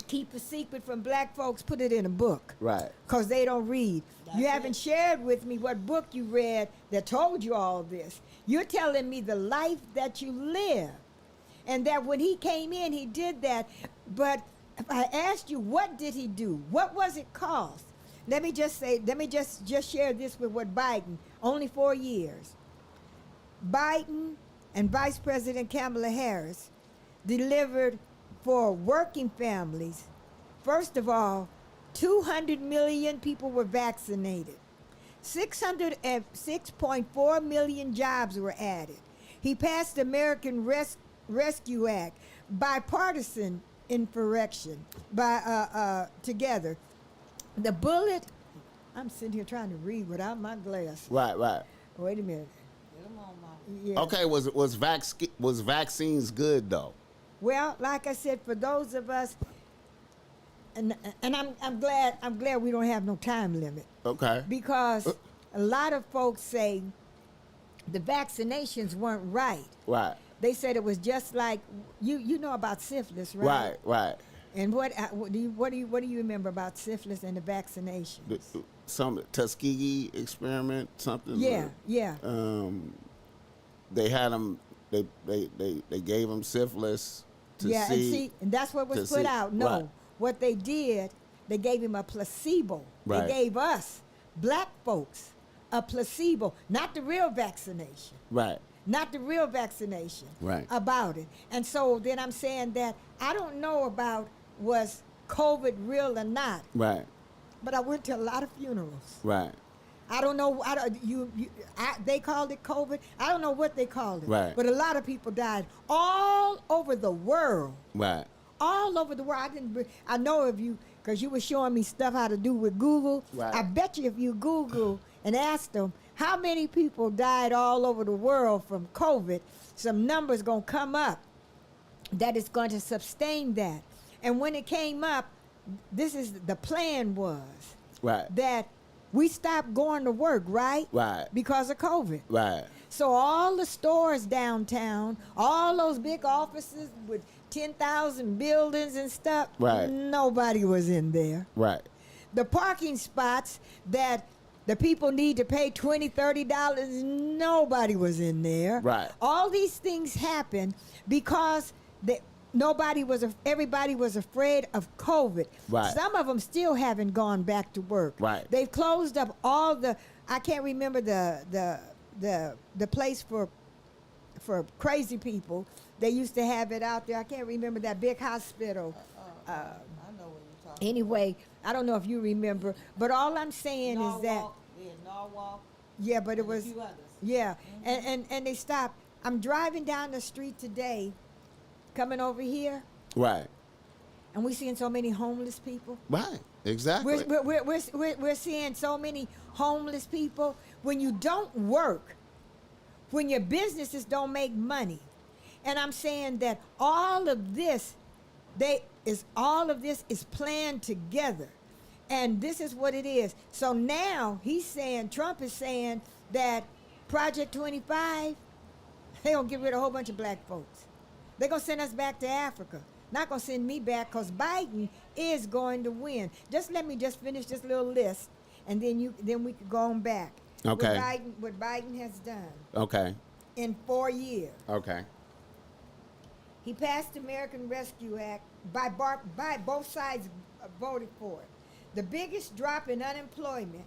keep a secret from black folks, put it in a book. Right. Because they don't read. That's You it. haven't shared with me what book you read that told you all this. You're telling me the life that you live. And that when he came in, he did that. But if I asked you, what did he do? What was it cost? Let me just share this with what Biden, only 4 years. Biden and Vice President Kamala Harris delivered for working families. First of all, 200 million people were vaccinated. 6.4 million jobs were added. He passed the American Rescue Act, bipartisan insurrection, together. The bullet, I'm sitting here trying to read without my glass. Right. Wait a minute. Get 'em on, Mama. Yeah. Okay, was vaccines good though? Well, like I said, for those of us, and I'm glad we don't have no time limit, Okay. because a lot of folks say the vaccinations weren't right. Right. They said it was just like you know about syphilis, right? Right. And what do you remember about syphilis and the vaccinations? Some Tuskegee experiment, something. Yeah. They had them. They gave them syphilis to see. And that's what was put out. No, Right. what they did, they gave him a placebo. Right. They gave us, black folks, a placebo, not the real vaccination. Right. Not the real vaccination. Right. About it. And so then I'm saying that I don't know about was COVID real or not, Right. but I went to a lot of funerals. Right. I don't know. They called it COVID. I don't know what they called it. Right. But a lot of people died all over the world. Right. All over the world. I know of you because you were showing me stuff how to do with Google. Right. I bet you if you Google and ask them how many people died all over the world from COVID, some numbers gonna come up that is going to sustain that. And when it came up, this is the plan was Right. that we stopped going to work, right? Right. Because of COVID. Right. So all the stores downtown, all those big offices with 10,000 buildings and stuff, Right. nobody was in there. Right. The parking spots that the people need to pay $20, $30, nobody was in there. Right. All these things happened because everybody was afraid of COVID. Right. Some of them still haven't gone back to work. Right. They've closed up all I can't remember the place for crazy people. They used to have it out there. I can't remember that big hospital. I know what you're talking Anyway, I don't know if you remember, but all I'm saying about. is that Norwalk, yeah, but it and was a few others. yeah, and they stopped. I'm driving down the street today, coming over here, Right. and we're seeing so many homeless people. Right. Exactly. We're seeing so many homeless people. when you don't work, when your businesses don't make money. And I'm saying that all of this is planned together. And this is what it is. So now Trump is saying that Project 25, they gonna get rid of a whole bunch of black folks. They're gonna send us back to Africa. Not gonna send me back, because Biden is going to win. Just let me just finish this little list, and then we could go on back. Okay. What Biden has done. Okay. In 4 years. Okay. He passed the American Rescue Act. By both sides voted for it. The biggest drop in unemployment,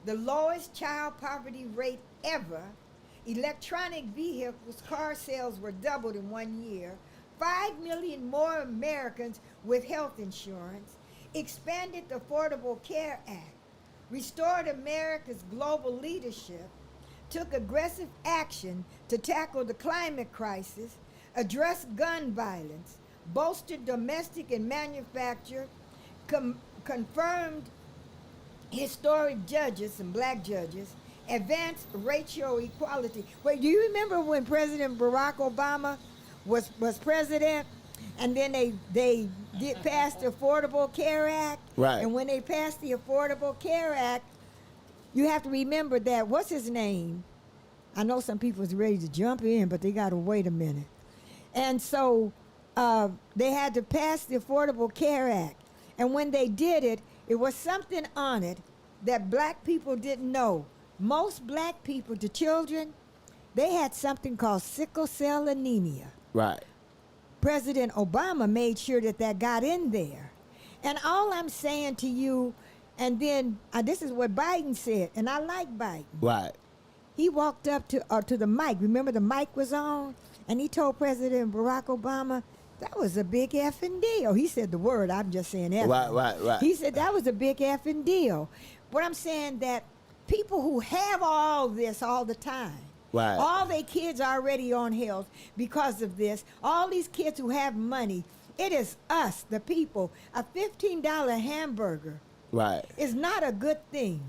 the lowest child poverty rate ever, electronic vehicles, car sales were doubled in 1 year, 5 million more Americans with health insurance, expanded the Affordable Care Act, restored America's global leadership, took aggressive action to tackle the climate crisis, addressed gun violence, bolstered domestic and manufactured, confirmed historic judges and black judges, advanced racial equality. Wait, do you remember when President Barack Obama was president, and then they did pass the Affordable Care Act? Right. And when they passed the Affordable Care Act, you have to remember that, what's his name? I know some people is ready to jump in, but they got to wait a minute. And so they had to pass the Affordable Care Act. And when they did it, it was something on it that black people didn't know. Most black people, the children, they had something called sickle cell anemia. Right. President Obama made sure that got in there. And all I'm saying to you, and then this is what Biden said, and I like Biden. Right. He walked up to the mic. Remember the mic was on? And he told President Barack Obama, that was a big effing deal. He said the word, I'm just saying effing. Right. He said that was a big effing deal. But I'm saying that people who have all this all the time, Right. all their kids are already on health because of this, all these kids who have money, it is us, the people. A $15 hamburger Right. is not a good thing.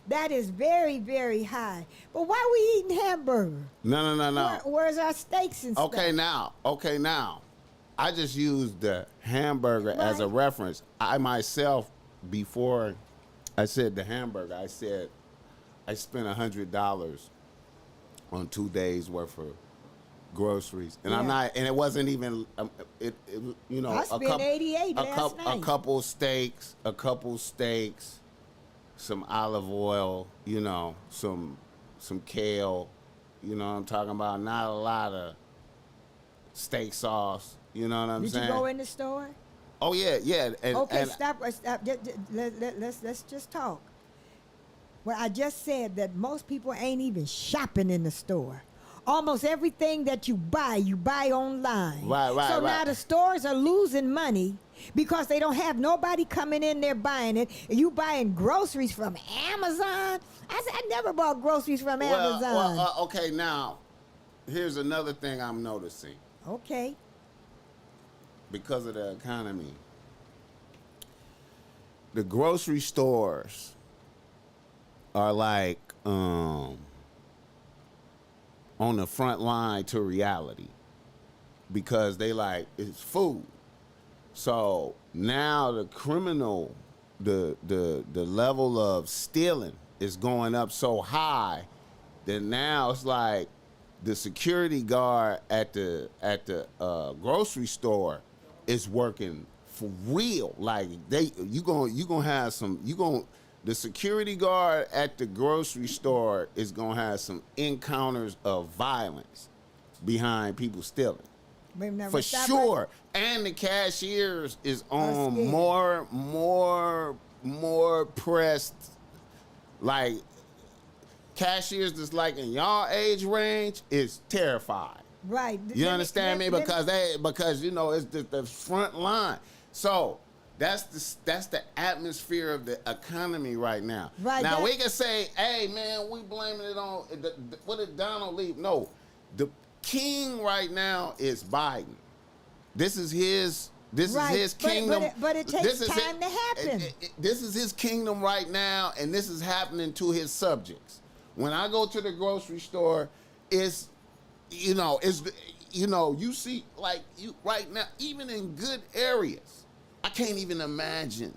That is very, very high. But why are we eating hamburger? No. Where's our steaks and stuff? Okay, now. I just used the hamburger as a Right. reference. I myself, before I said the hamburger, I said I spent $100 on 2 days worth of groceries, and I'm Yeah. not. And it wasn't even. I spent 88 last night. a couple steaks, some olive oil, some kale. You know what I'm talking about? Not a lot of steak sauce. You know what I'm saying? Did you go in the store? Oh yeah. Okay, stop. Let's just talk. Well, I just said that most people ain't even shopping in the store. Almost everything that you buy online. Right. So now the stores are losing money because they don't have nobody coming in there buying it. And you buying groceries from Amazon? I said, I never bought groceries from Amazon. Okay, now, here's another thing I'm noticing. Okay. Because of the economy, the grocery stores are like on the front line to reality, because they like, it's food. So now the level of stealing is going up so high that now it's like the security guard at the grocery store is working for real. Like the security guard at the grocery store is gonna have some encounters of violence behind people stealing. For sure. And the cashiers is on more pressed. Like cashiers that's like in y'all age range is terrified. Right. You understand me? Because it's the front line. So that's the atmosphere of the economy right now. Right. Now we can say, hey man, we blaming it on what did Donald leave? No, the king right now is Biden. This is his kingdom. But it takes time to happen. This is his kingdom right now, and this is happening to his subjects. When I go to the grocery store, it's, you see, like, you right now, even in good areas, I can't even imagine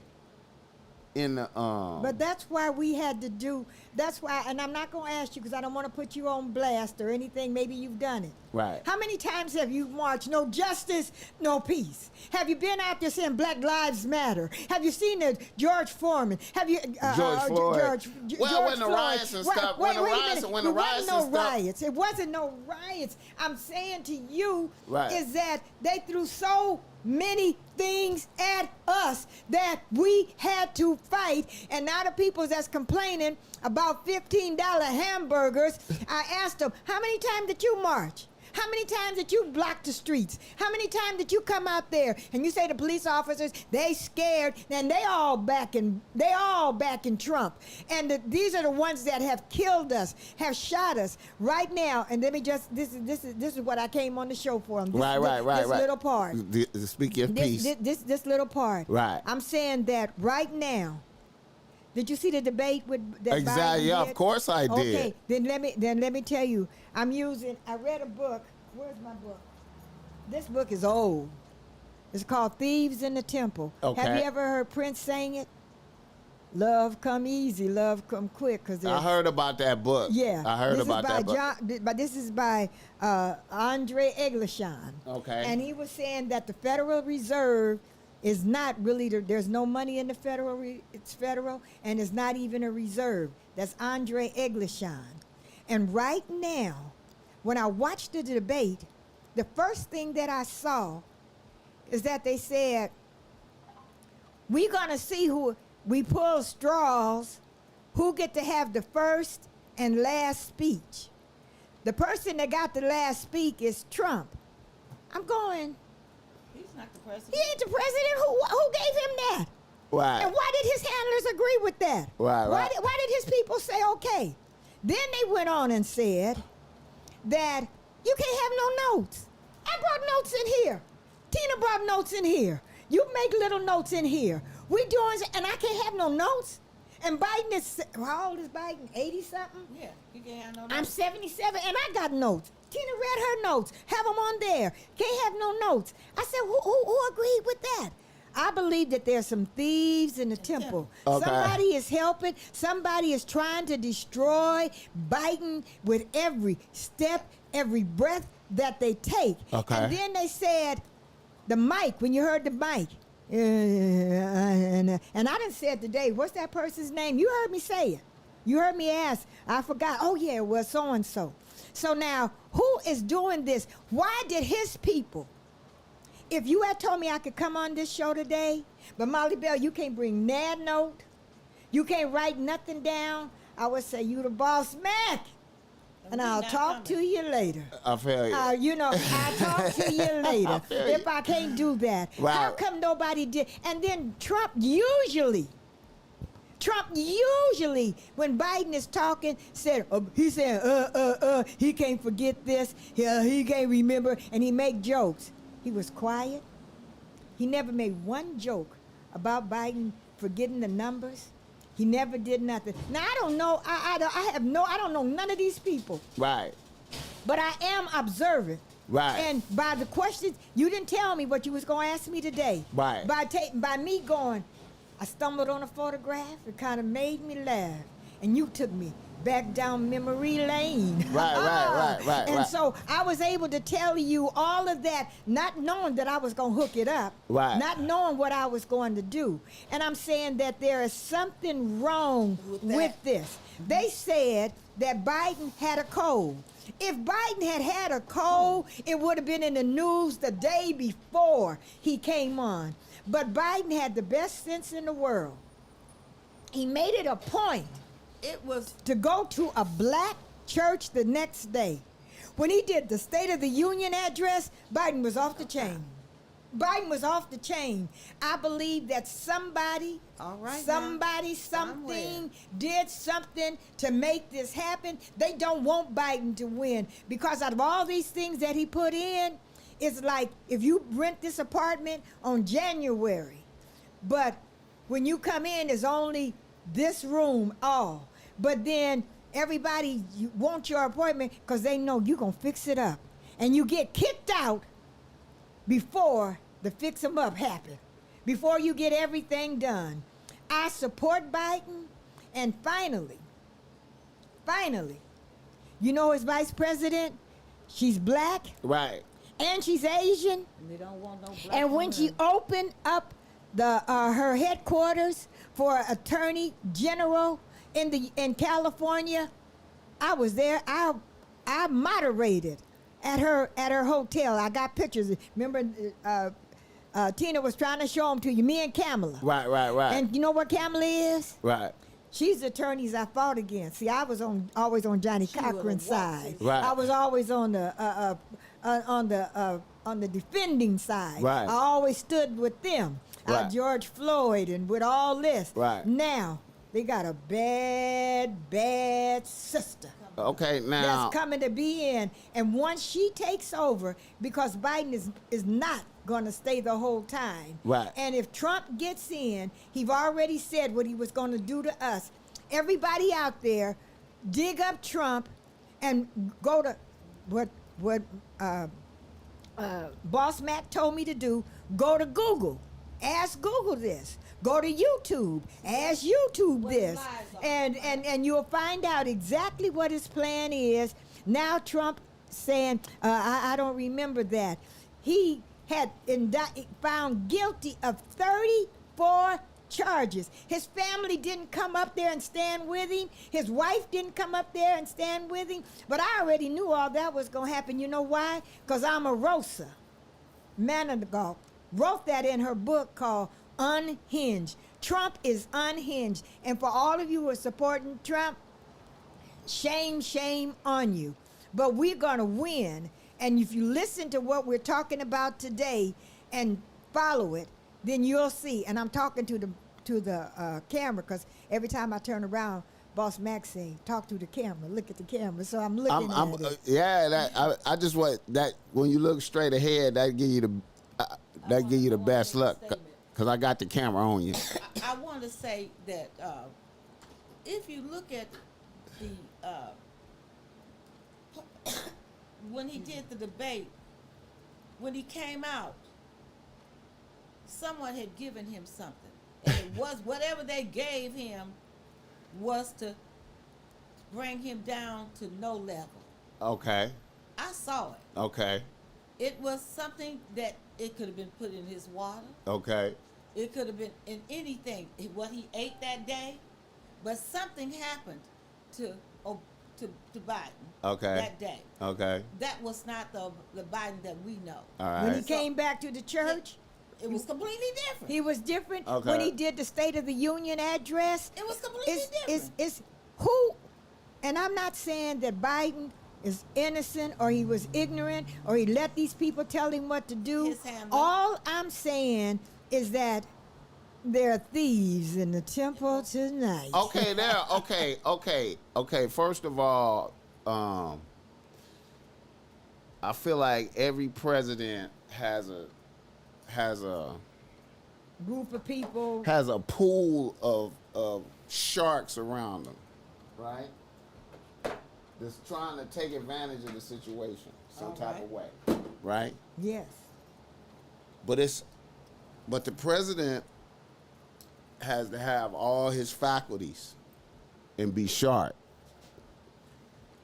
in the But that's why we had to do. That's why, and I'm not gonna ask you because I don't want to put you on blast or anything. Maybe you've done it. Right. How many times have you marched? No justice, no peace. Have you been out there saying Black Lives Matter? Have you seen the George Foreman? Have you George Floyd. Well, George when the Floyd. riots and stuff. Wait, When the wait a riots, minute. when the It riots wasn't and no stuff. riots. It wasn't no riots. I'm saying to you Right. is that they threw so many things at us that we had to fight. And now the people that's complaining about $15 hamburgers, I asked them, how many times did you march? How many times did you block the streets? How many times did you come out there? And you say the police officers, they scared, and they all backing Trump. And these are the ones that have killed us, have shot us right now. And let me just, this is what I came on the show for. This little part. Speak your piece. This little part. Right. I'm saying that right now. Did you see the debate with that Exactly. Biden Yeah, did? of course I did. Okay, then let me tell you. I read a book. Where's my book? This book is old. It's called Thieves in the Temple. Okay. Have you ever heard Prince sing it? Love come easy, love come quick. I heard about that book. Yeah, I heard about that book. But this is by Andre Eglishan. Okay. And he was saying that the Federal Reserve is not really, there's no money in the federal, it's federal, and it's not even a reserve. That's Andre Eglishan. And right now, when I watched the debate, the first thing that I saw is that they said, we're going to see who, we pull straws, who get to have the first and last speech. The person that got the last speak is Trump. I'm going, He's not the president. he ain't the president. Who gave him that? Right. And why did his handlers agree with that? Right. Why did his people say okay? Then they went on and said that you can't have no notes. I brought notes in here. Tina brought notes in here. You make little notes in here. We doing, and I can't have no notes. And Biden is, how old is Biden? 80-something? Yeah, you can't have no. I'm 77 and I got notes. Tina read her notes. Have them on there. Can't have no notes. I said, who agreed with that? I believe that there's some thieves in the temple. Okay. Somebody is helping. Somebody is trying to destroy Biden with every step, every breath that they take. Okay. And then they said, the mic, when you heard the mic, and I didn't say it today. What's that person's name? You heard me say it. You heard me ask. I forgot. Oh, yeah, it was so-and-so. So now, who is doing this? Why did his people? If you had told me I could come on this show today, but Molly Bell, you can't bring that note. You can't write nothing down. I would say you the boss Mac. And I'll talk to you later. I feel you. I'll talk to you later if I can't do that. Wow. How come nobody did? And then Trump usually, when Biden is talking, he said, he can't forget this, he can't remember, and he make jokes. He was quiet. He never made one joke about Biden forgetting the numbers. He never did nothing. Now I don't know. I don't know none of these people. Right. But I am observant. Right. And by the questions, you didn't tell me what you was going to ask me today. Right. By me going, I stumbled on a photograph. It kind of made me laugh. And you took me back down memory lane. Right. And so I was able to tell you all of that, not knowing that I was going to hook it up. Right. Not knowing what I was going to do. And I'm saying that there is something wrong with this. They said that Biden had a cold. If Biden had a cold, it would have been in the news the day before he came on. But Biden had the best sense in the world. He made it a point to go to a black church the next day. When he did the State of the Union address, Biden was off the chain. Biden was off the chain. I believe that something did something to make this happen. They don't want Biden to win because out of all these things that he put in, it's like if you rent this apartment on January, but when you come in, it's only this room all. But then everybody you want your appointment because they know you're going to fix it up. And you get kicked out before the fix 'em up happen, before you get everything done. I support Biden. And finally, you know his vice president? She's black Right. and she's Asian. And they don't want no black And when she women. opened up the her headquarters for Attorney General in California, I was there. I moderated at her hotel. I got pictures. Remember, Tina was trying to show them to you. Me and Kamala. Right. And you know what Kamala is? Right. She's the attorneys I fought against. See, I was always on Johnny She would've Cochran's walked side. it. Right. I was always on the defending side. Right. I always stood with them. Right. George Floyd and with all this. Right. Now they got a bad sister Okay, now. that's coming to be in, and once she takes over, because Biden is not going to stay the whole time. Right. And if Trump gets in, he've already said what he was going to do to us. Everybody out there, dig up Trump and go to what BossMack told me to do. Go to Google. Ask Google this. Go to YouTube. Ask YouTube What this. lies are. And you'll find out exactly what his plan is. Now Trump saying, I don't remember that. He had found guilty of 34 charges. His family didn't come up there and stand with him. His wife didn't come up there and stand with him. But I already knew all that was going to happen. You know why? Because Omarosa Manigault wrote that in her book called Unhinged. Trump is unhinged. And for all of you who are supporting Trump, shame on you. But we're going to win. And if you listen to what we're talking about today and follow it, then you'll see. And I'm talking to the camera, because every time I turn around, Boss Max saying, "Talk to the camera, look at the camera." So I'm looking at it. I just want that when you look straight ahead, that give you the best luck, because I got the camera on you. I want to say that if you look at the when he did the debate, when he came out, someone had given him something, and it was whatever they gave him was to bring him down to no level. Okay. I saw it. Okay. It was something that it could have been put in his water. Okay. It could have been in anything, what he ate that day. But something happened to Biden Okay. that day. Okay. That was not the Biden that we know. All right. When he came back to the church, It was completely different. he was different. Okay. When he did the State of the Union address, It was completely different. it's who, and I'm not saying that Biden is innocent or he was ignorant or he let these people tell him what to do. His handler. All I'm saying is that there are thieves in the temple tonight. Okay, there. Okay. First of all, I feel like every president has a Group of people. pool of sharks around them, right? That's trying to take advantage of the situation some All type right. of way, right? Yes. But the president has to have all his faculties and be sharp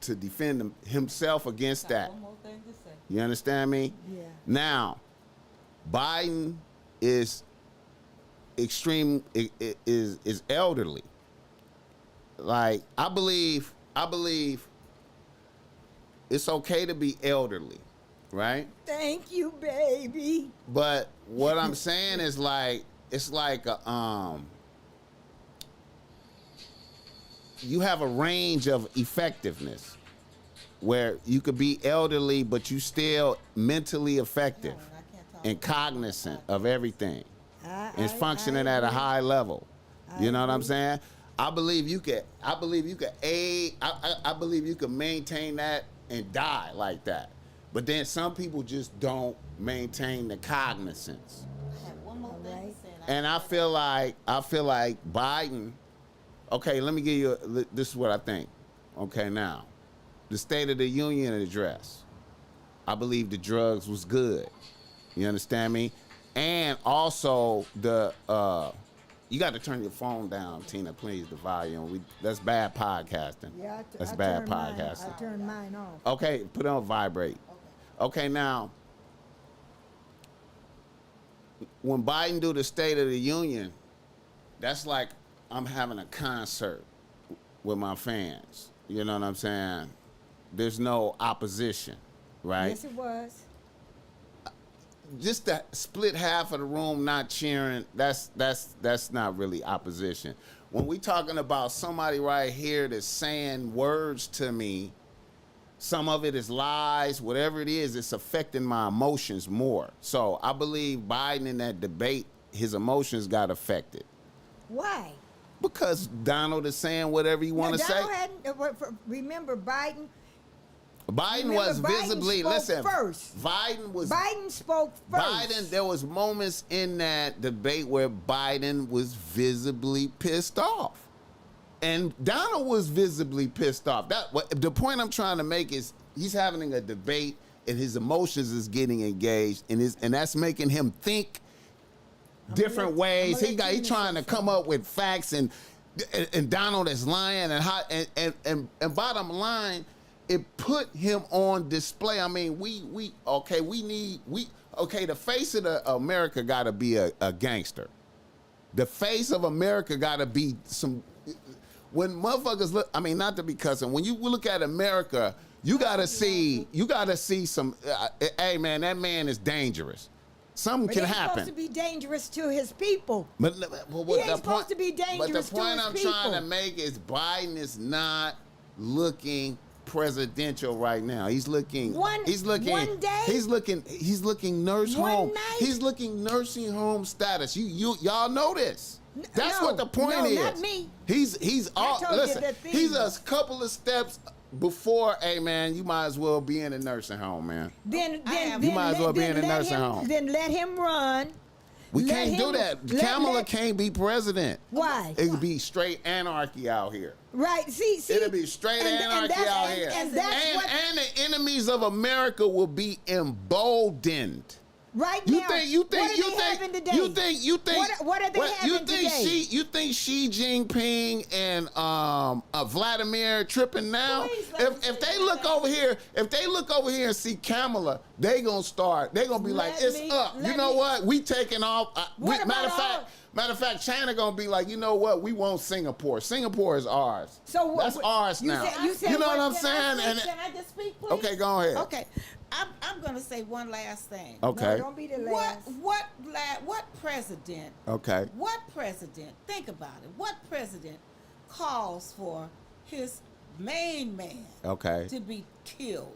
to defend himself against that. One more thing to say. You understand me? Yeah. Now, Biden is is elderly. Like I believe it's okay to be elderly, right? Thank you, baby. But what I'm saying is it's like you have a range of effectiveness where you could be elderly but you still mentally effective No, I can't talk and cognizant of everything. It's I functioning at a agree. high level. You know what I'm agree. saying? I believe you could aid. I believe you could maintain that and die like that. But then some people just don't maintain the cognizance. I have one more thing Alright. to say. And I feel like Biden. Okay, let me give you. This is what I think. Okay, now, the State of the Union address. I believe the drugs was good. You understand me? And also you got to turn your phone down, Tina, please, the volume. That's bad podcasting. Yeah, that's I bad turned mine- podcasting. I turned mine off. Okay, put it on vibrate. Okay, now, when Biden do the State of the Union, that's like I'm having a concert with my fans. You know what I'm saying? There's no opposition, right? Yes, it was. Just that split half of the room not cheering, that's not really opposition. When we talking about somebody right here that's saying words to me, some of it is lies, whatever it is, it's affecting my emotions more. So I believe Biden in that debate, his emotions got affected. Why? Because Donald is saying whatever he want to say. Donald remember Biden. Biden was Biden visibly, spoke listen, first. Biden spoke first. Biden, there was moments in that debate where Biden was visibly pissed off. And Donald was visibly pissed off. The point I'm trying to make is he's having a debate and his emotions is getting engaged and that's making him think different ways. He's trying to come up with facts and Donald is lying and bottom line, it put him on display. I mean, the face of America got to be a gangster. The face of America got to be some. When motherfuckers look, I mean, not to be cussing. When you look at America, you gotta see some. Hey, man, that man is dangerous. Something But can he's happen. supposed to be dangerous to his people. But He ain't supposed to be dangerous But the point to I'm his people. trying to make is Biden is not looking presidential right now. He's looking One day? He's looking nurse One home. night? He's looking nursing home status. Y'all know this. That's No, what the point no, is. not me. He's all told you listen. the thing. He's a couple of steps before. Hey man, you might as well be in a nursing home, man. Then You might as well be in a let nursing home. Then let him run. We Let can't do him- that. let- Kamala let- can't be president. Why? It would be straight anarchy out here. Right. See. It'll be straight anarchy that's- out here. And that's what. And the enemies of America will be emboldened. Right You now. think what are they having today? you think What are they having today? You think Xi Jinping and Vladimir tripping now? Please let me If say they look that. over here, and see Kamala, they gonna be like, Let it's me- up. You let know me- what? We taking off. What Matter about of fact, China gonna be like, you know what? We want Singapore. Singapore is ours. So that's ours you now. said- you said know what I'm what- saying? Can I just speak, please? Okay, go ahead. Okay, I'm going to say one last thing. Okay. No, don't be the last. What president? Okay. What president? Think about it. What president calls for his main man Okay. to be killed?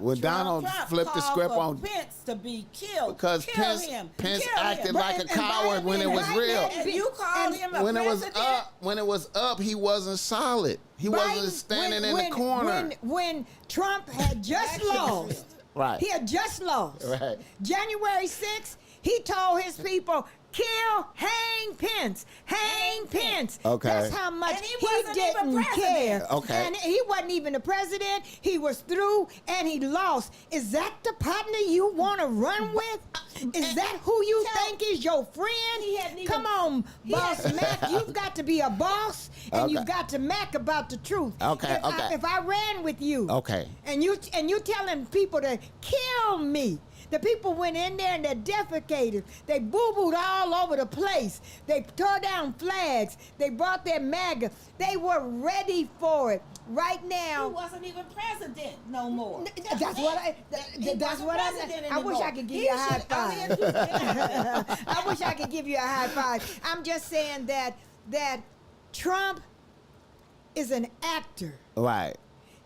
When Donald flipped the called script for on- Pence to be killed. Because Kill Pence him. Pence Kill acted him. like a coward when it was right real. now- And you called him a When it was president? up, he wasn't solid. He wasn't standing in the corner. When Trump had just That's lost. Right. He had just lost. Right. January 6th, he told his people, hang Pence, hang Pence. Okay. That's how much And he he wasn't even didn't care. president. Okay. And he wasn't even the president. He was through and he lost. Is that the partner you want to run with? Is that who you think is your friend? He hadn't even- Come on, Boss Mac. You've got to be a boss and Okay. you've got to Mac about the truth. Okay, okay. If I ran with you, Okay. and you telling people to kill me. The people went in there and they defecated. They boo-booed all over the place. They tore down flags. They brought their MAGA. They were ready for it. Right He now, wasn't even president no more. that's what I. He That's wasn't what president I wish anymore. I could give He you a high should- I mean, five. I wish I could give you a high five. I'm just saying that Trump is an actor. Right.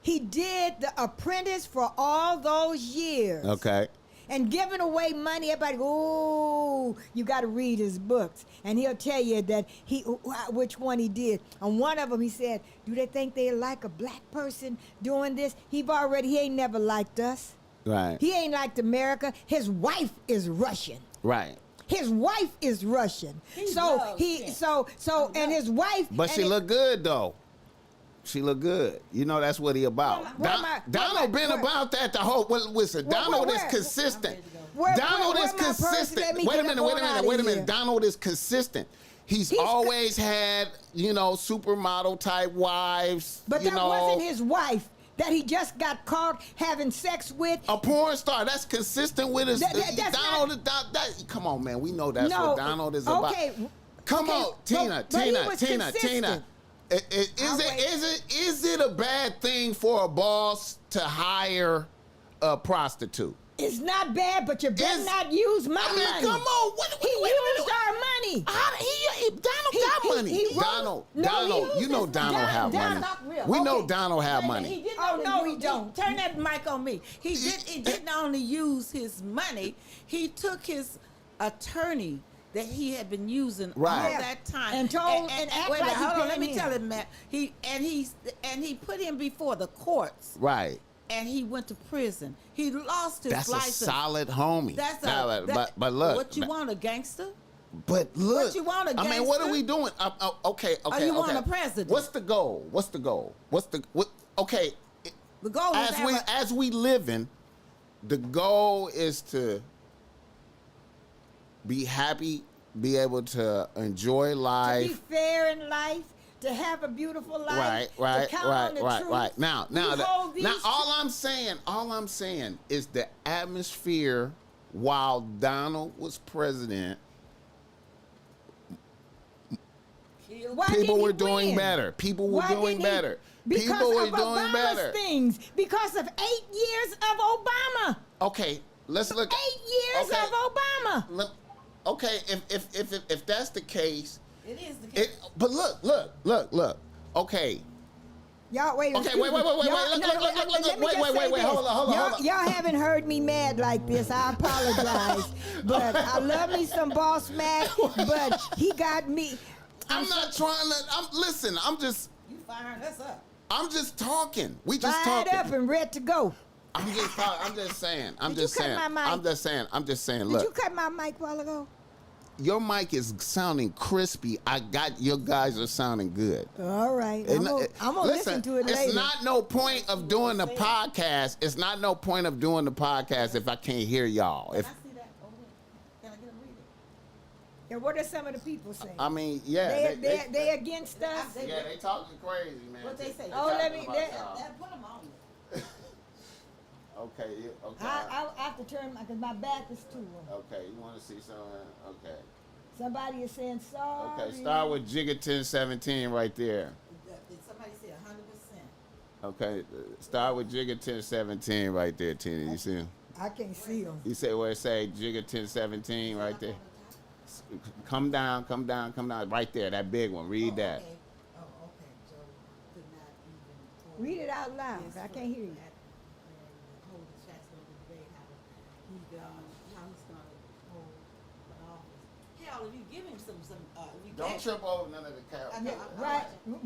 He did The Apprentice for all those years. Okay. And giving away money, everybody, oh, you got to read his books. And he'll tell you that which one he did. On one of them, he said, do they think they like a black person doing this? He ain't never liked us. Right. He ain't liked America. His wife is Russian. Right. His wife is Russian. loves him. And his wife. But she look good though. She look good. You know that's what he about. Donald been about that the whole. Listen, Donald is consistent. Donald is consistent. Wait a minute. Donald is consistent. He's always had, supermodel type wives. But that wasn't his wife that he just got caught having sex with. A porn star. That's consistent with his. Donald. Come on, man. We know that's what Donald is about. Come on, Tina. Is it a bad thing for a boss to hire a prostitute? It's not bad, but you better not use my money. Come on. He used our money. Donald got money. Donald, you know Donald have money. We know Donald have money. He don't. Turn that mic on me. He didn't only use his money. He took his attorney that he had been using all that time and told and act wait, like hold on, let me tell him, Matt. He put him before the courts. Right. And he went to prison. He lost his license. That's a solid homie. But look. What you want, a gangster? But look. What you want, a gangster? I mean, what are we doing? Okay. Or you want a president? What's the goal? Okay. The goal is as we living, the goal is to be happy, be able to enjoy life. To be fair in life. To have a beautiful life, right. Now, all I'm saying is the atmosphere while Donald was president, people were doing better. People were doing better. People were doing better. Things because of 8 years of Obama. Okay, let's look. 8 years of Obama. Okay, if that's the case. It is the case. But look. Okay. Y'all wait. Okay, wait. Look. Wait. Hold on. Y'all haven't heard me mad like this. I apologize. But I love me some BossMack. But he got me. I'm not trying to. Listen. I'm just. You firing us up. I'm just talking. We just fired talking. up and ready to go. I'm just saying. Did you cut my mic? I'm just saying. Look. Did you cut my mic a while ago? Your mic is sounding crispy. Your guys are sounding good. All right. I'm gonna listen to it later. It's not no point of doing the podcast. It's not no point of doing the podcast if I can't hear y'all. Can I see that over here? Can I get them read it? Yeah, what are some of the people saying? I mean, yeah. They against us? Yeah, they talking crazy, man. What they say? Oh, let me. Put them on. Okay. I have to turn because my back is to them. Okay, you want to see something? Okay. Somebody is saying sorry. Okay, start with Jigga 1017 right there. Did somebody say 100%? Okay, start with Jigga 1017 right there, Tina. You see him? I can't see them. You say where it say Jigga 1017 right there? Come down, right there, that big one. Read that. Okay. Oh, okay. Joe could not even read it out loud. I can't hear you. Hold the chats on the debate how he's going to hold an office. Hell, if you give him some don't trip over none of the cameras. Right.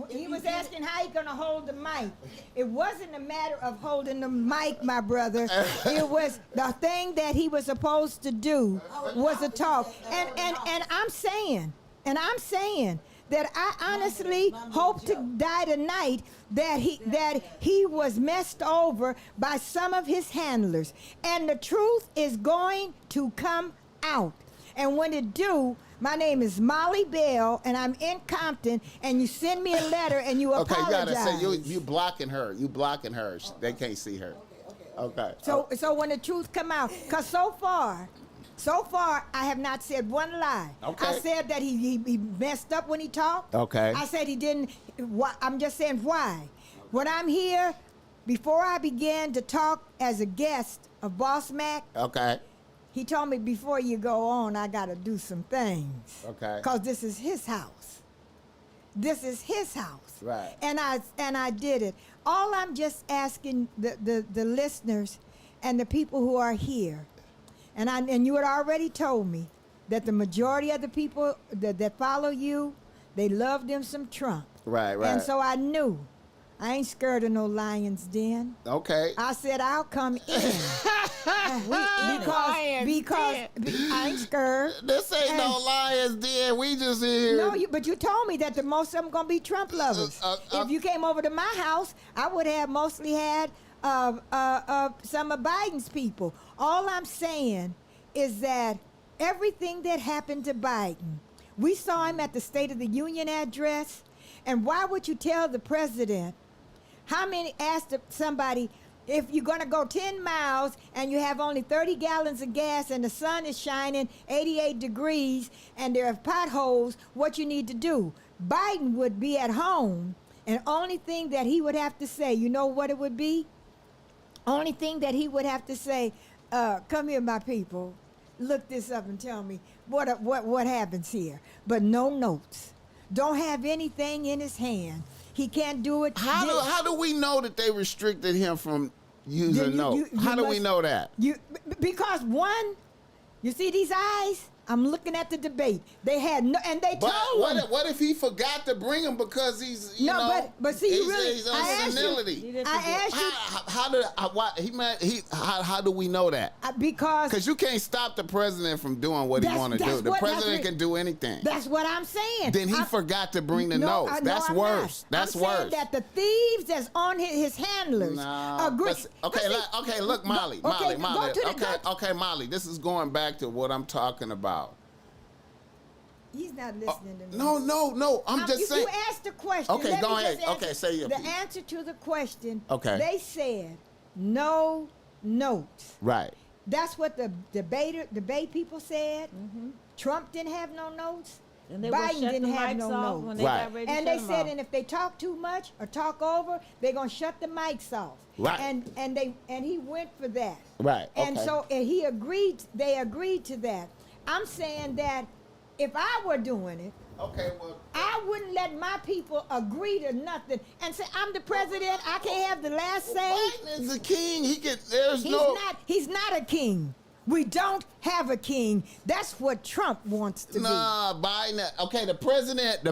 He was asking how he gonna hold the mic. It wasn't a matter of holding the mic, my brother. It was the thing that he was supposed to do was a talk. And I'm saying that I honestly hope to die tonight that he was messed over by some of his handlers. And the truth is going to come out. And when it do, my name is Mollie Bell, and I'm in Compton, and you send me a letter and you apologize. Okay, you gotta say you blocking her. You blocking her. They can't see her. Okay. So when the truth come out, because so far, I have not said one lie. Okay. I said that he messed up when he talked. Okay. I said he didn't. I'm just saying why. When I'm here, before I began to talk as a guest of BossMack. Okay. He told me before you go on, I got to do some things. Okay. Because this is his house. This is his house. Right. And I did it. All I'm just asking the listeners and the people who are here, and you had already told me that the majority of the people that follow you, they love them some Trump. Right. And so I knew. I ain't scared of no lion's den. Okay. I said I'll come in. because den. I ain't scared. This ain't no lions den. We just here. No, but you told me that the most of them gonna be Trump lovers. If you came over to my house, I would have mostly had some of Biden's people. All I'm saying is that everything that happened to Biden, we saw him at the State of the Union address. And why would you tell the president? How many asked somebody, if you're going to go 10 miles and you have only 30 gallons of gas and the sun is shining 88 degrees and there are potholes, what you need to do? Biden would be at home, and only thing that he would have to say, you know what it would be? Only thing that he would have to say, come here, my people, look this up and tell me what happens here. But no notes. Don't have anything in his hand. He can't do it. How do we know that they restricted him from using notes? How do we know that? Because one, you see these eyes? I'm looking at the debate. They had no, and they told him. What if he forgot to bring him because he's but see, you really, he's on senility. I asked you. How do we know that? Because you can't stop the president from doing what he want to do. The president can do anything. That's what I'm saying. Then he forgot to bring the notes. That's worse. That's worse. Saying that the thieves that's on his handlers agree. Okay, look, Mollie. Okay, Mollie. This is going back to what I'm talking about. He's not listening to me. No. I'm just saying. You asked the question. Okay, go ahead. Okay, say your The piece. answer to the question. Okay. They said no notes. Right. That's what the debate people said. Mm-hmm. Trump didn't have no notes. And they Biden didn't have no notes. When they got ready to and shut they them said, off. and if they talk too much or talk over, they're gonna shut the mics off. Right. And he went for that. Right. And okay. so he agreed. They agreed to that. I'm saying that if I were doing it, okay, well, I wouldn't let my people agree to nothing and say, I'm the president, I can't have the last say. Biden is the king. He's not a king. We don't have a king. That's what Trump wants to be. Nah, Biden. Okay, the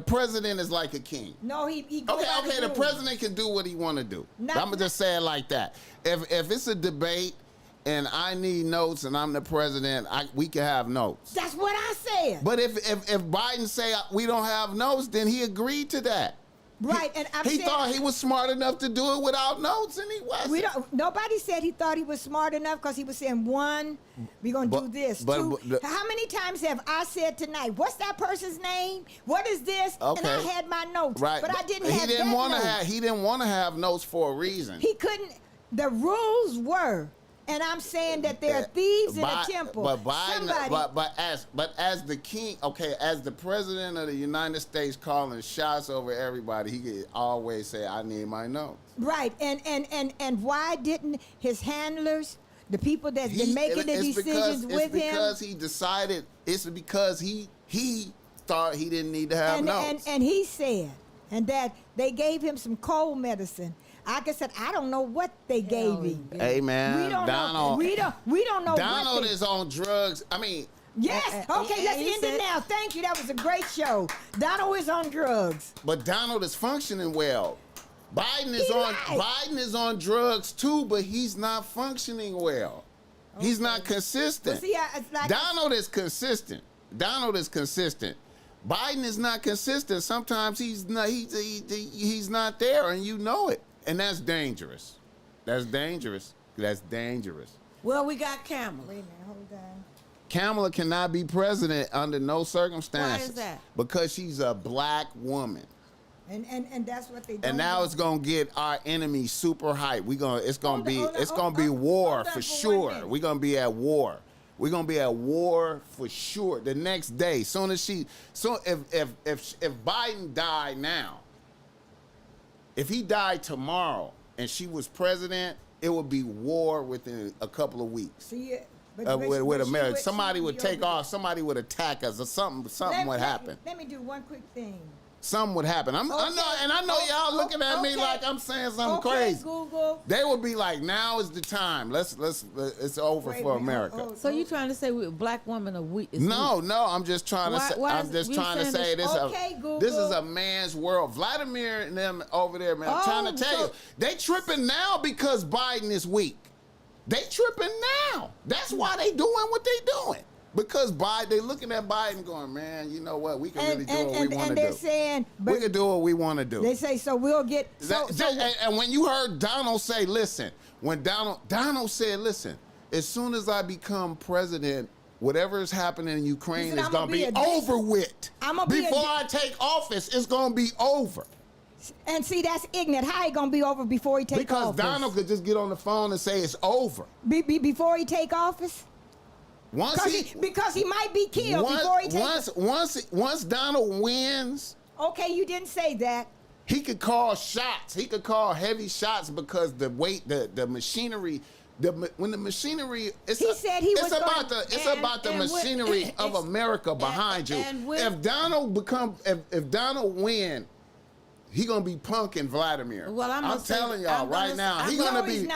president is like a king. No, he goes out Okay, the rules. president can do what he want to do. I'm gonna just say it like that. If it's a debate and I need notes and I'm the president, we can have notes. That's what I said. But if Biden say we don't have notes, then he agreed to that. Right, and he thought he was smart enough to do it without notes, and he wasn't. Nobody said he thought he was smart enough because he was saying, one, we're going to do this. Two, how many times have I said tonight, what's that person's name? What is this? Okay. And I had my notes, right. but I didn't have that notes. He didn't want to have notes for a reason. He couldn't. The rules were, and I'm saying that there are thieves in the temple. But Biden, but as the king, okay, as the president of the United States calling shots over everybody, he could always say, "I need my notes." Right, and why didn't his handlers, the people that's been making the decisions with him? It's because he decided. It's because he thought he didn't need to have notes. And he said, and that they gave him some cold medicine. Like I said, I don't know what they gave him. Hey man, we don't Donald. Know. We don't know. Donald is on drugs. I mean. Yes. Okay, let's end it now. Thank you. That was a great show. Donald is on drugs. But Donald is functioning well. Biden is on drugs too, but he's not functioning well. Okay. He's not consistent. Well, see, Donald is consistent. Biden is not consistent. Sometimes he's not there, and you know it. And that's dangerous. That's dangerous. Well, we got Kamala. Wait a minute, hold on. Kamala cannot be president under no circumstances. Why is that? Because she's a black woman. And that's what they do. And now it's gonna get our enemy super hyped. It's gonna be war for sure. We're gonna be at war. We're gonna be at war for sure. The next day, if Biden died now, if he died tomorrow and she was president, it would be war within a couple of weeks. See, with America, somebody would take off. Somebody would attack us, or something would happen. Let me do one quick thing. Something would happen. I know y'all looking at me like I'm saying something crazy. Google. They would be like, now is the time. It's over for America. So you trying to say black women are weak? No, I'm just trying to say. I'm just trying to say this. This is a man's world. Vladimir and them over there, man. I'm trying to tell you, they tripping now because Biden is weak. They tripping now That's why they doing what they doing. Because they looking at Biden going, man, you know what? We can really do what we want to do. And they're saying, we can do what we want to do. They say, so we'll get. And when you heard Donald say, listen, when Donald said, listen, as soon as I become president, whatever is happening in Ukraine is going to be over with. Before I take office, it's going to be over. And see, that's ignorant. How he going to be over before he take office? Because Donald could just get on the phone and say it's over. Before he take office? Because he might be killed before he takes once Donald wins. Okay, you didn't say that. He could call shots. He could call heavy shots because the machinery. When the machinery, it's about the machinery of America behind you. If Donald win, he gonna be punking Vladimir. Well, I'm telling y'all right now, he gonna be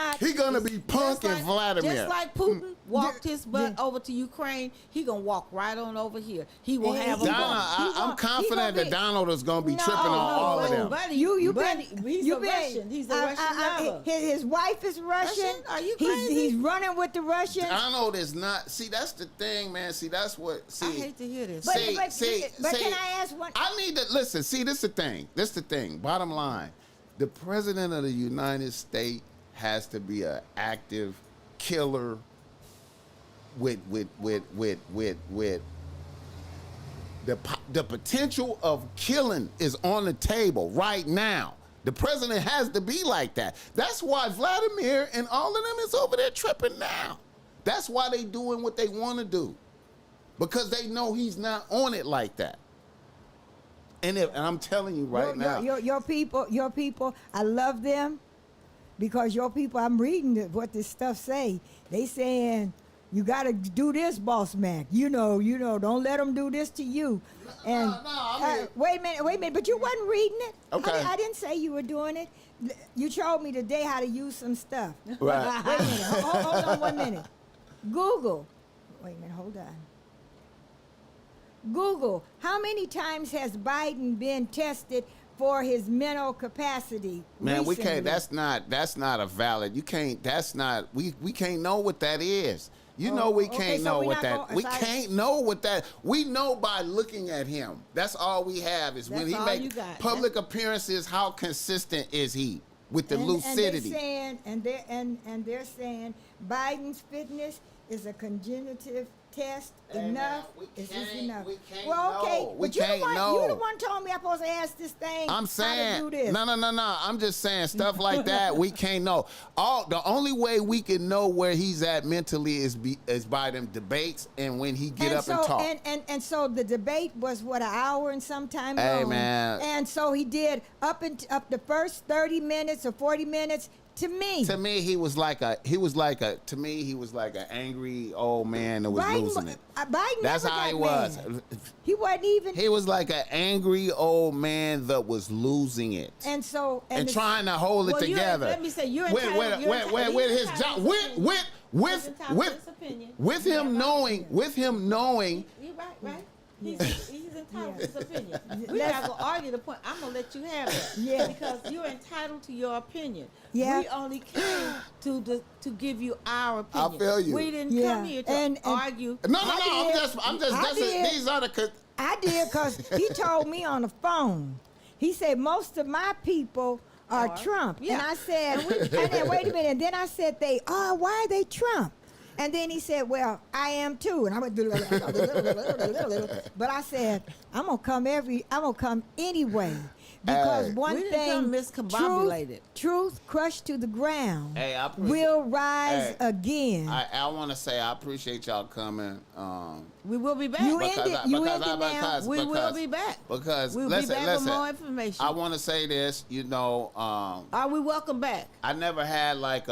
punking Vladimir. Just like Putin walked his butt over to Ukraine, he gonna walk right on over here. He will have a I'm confident that Donald is gonna be tripping on all of them. Buddy, he's a Russian. He's a Russian lover. His wife is Russian. Are you crazy? He's running with the Russians. Donald is not. See, that's the thing, man. See, that's what. See, I hate to hear this. But can I ask one? I need to listen. See, this is the thing. Bottom line, the president of the United States has to be an active killer with the potential of killing is on the table right now. The president has to be like that. That's why Vladimir and all of them is over there tripping now. That's why they doing what they want to do, because they know he's not on it like that. And I'm telling you right now, your people, I love them, because your people, I'm reading what this stuff say. They saying, you got to do this, Boss Mac. You know, don't let them do this to you. And wait a minute, but you wasn't reading it. Okay. I didn't say you were doing it. You showed me today how to use some stuff. Right. Wait a minute, hold on 1 minute. Google. Wait a minute, hold on. Google, how many times has Biden been tested for his mental capacity? Man, recently? we can't. That's not a valid. You can't. That's not. We can't know what that is. You know we can't know what that. We can't know what that. We know by looking at him. That's all we have is when he makes public appearances. How consistent is he with the lucidity? And they're saying Biden's fitness is a congenitive test. Enough. Is this enough? We can't well, okay, know. but you the one told me I'm supposed to ask this thing. I'm saying, how to do this. no. I'm just saying stuff like that. We can't know. The only way we can know where he's at mentally is by them debates and when he get up and talk. And so the debate was what, an hour and some time Hey, long. man. And so he did up the first 30 minutes or 40 minutes. To me, he was like an angry old man that was losing it. Biden That's never how got he was. mad. He wasn't even. He was like an angry old man that was losing it. And trying to hold it together. Let me say, you're with his job, with him knowing. You're right. He's entitled to his opinion. We're not going to argue the point. I'm going to let you have it. Yeah. Because you're entitled to your opinion. Yeah. We only came to give you our opinion. I feel you. We didn't come here to argue. No. I'm just. These are the. I did, because he told me on the phone. He said most of my people are Trump. Yeah. And I said, and then wait a minute. And then I said, why are they Trump? And then he said, well, I am too. And I went, but I said, I'm gonna come anyway. Because one thing, truth crushed to the ground will rise again. I want to say I appreciate y'all coming. We will be back. You ended now. We will be back. Because we'll be back with more information. I want to say this. Are we welcome back? I never had like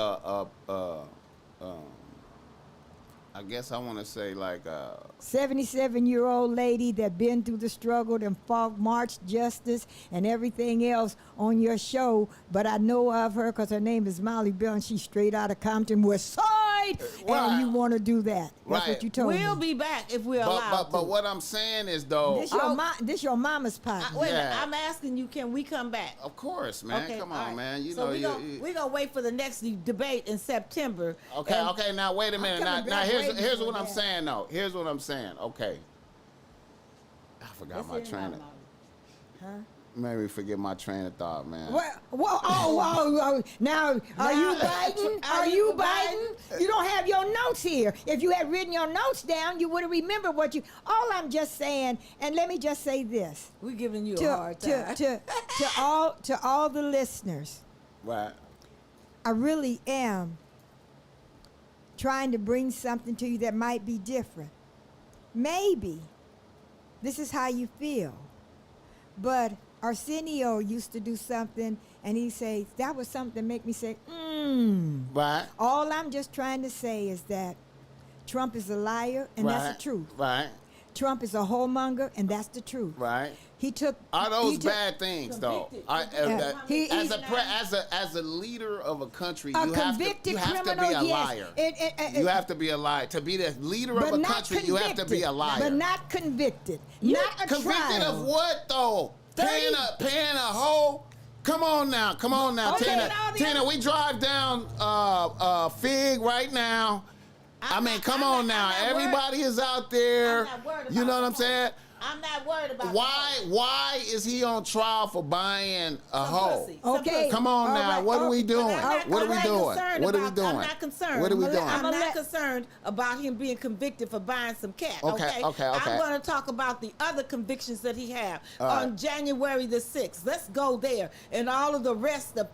I guess I want to say like a 77-year-old lady that been through the struggle and fought, marched justice and everything else on your show. But I know of her because her name is Mollie Bill, and she's straight out of Compton, West Side. debate, and you want to do that. That's what you told me. We'll be back if we're allowed But to. what I'm saying is, though, This your mama's pot. Wait a minute, I'm asking you, can we come back? of course, man. Okay, Come all on, right. man. You so know, we're gonna wait for the next debate in September. Okay, and- okay. Now wait a minute. coming Now back here's way what I'm before saying though. Here's what I'm saying. Okay. I forgot my Let's hear it train now, of. Mollie. Made me forget my train of thought, man. Now, are you Biden? Are Are you you Biden? Biden? You don't have your notes here. If you had written your notes down, you would have remembered what you. All I'm just saying, and let me just say this We're giving you a hard time. to all the listeners. Right. I really am trying to bring something to you that might be different. Maybe this is how you feel, but Arsenio used to do something, and he says that was something that make me say, Right. All I'm just trying to say is that Trump is a liar, and that's the truth. Right. Trump is a whoremonger, and that's the truth. Right. He took. Are those he took- bad things, though? Convicted. As a leader of a country, A you have convicted to criminal, be a yes. liar. It- You have to be a liar. To be the leader of but a not country, you have to be a convicted. liar. But not convicted. You not a convicted trial. of what, though? 30 Paying a hoe? Come on now, Okay, Tina. and all the Tina, other- we drive down Fig right now. I mean, come on now. Everybody is out there. I'm not worried You know about what I'm saying? I'm not worried about Why is he on trial for buying a hoe? pussy. Okay. Come on All now. right. What are we doing? I'm What are we not doing? concerned What are we about- doing? I'm not concerned. What are we doing? I'm not let- concerned about him being convicted for buying some cat. Okay, okay. I'm going to talk about the other convictions that he had All right. on January the 6th. Let's go there, and all of the rest of.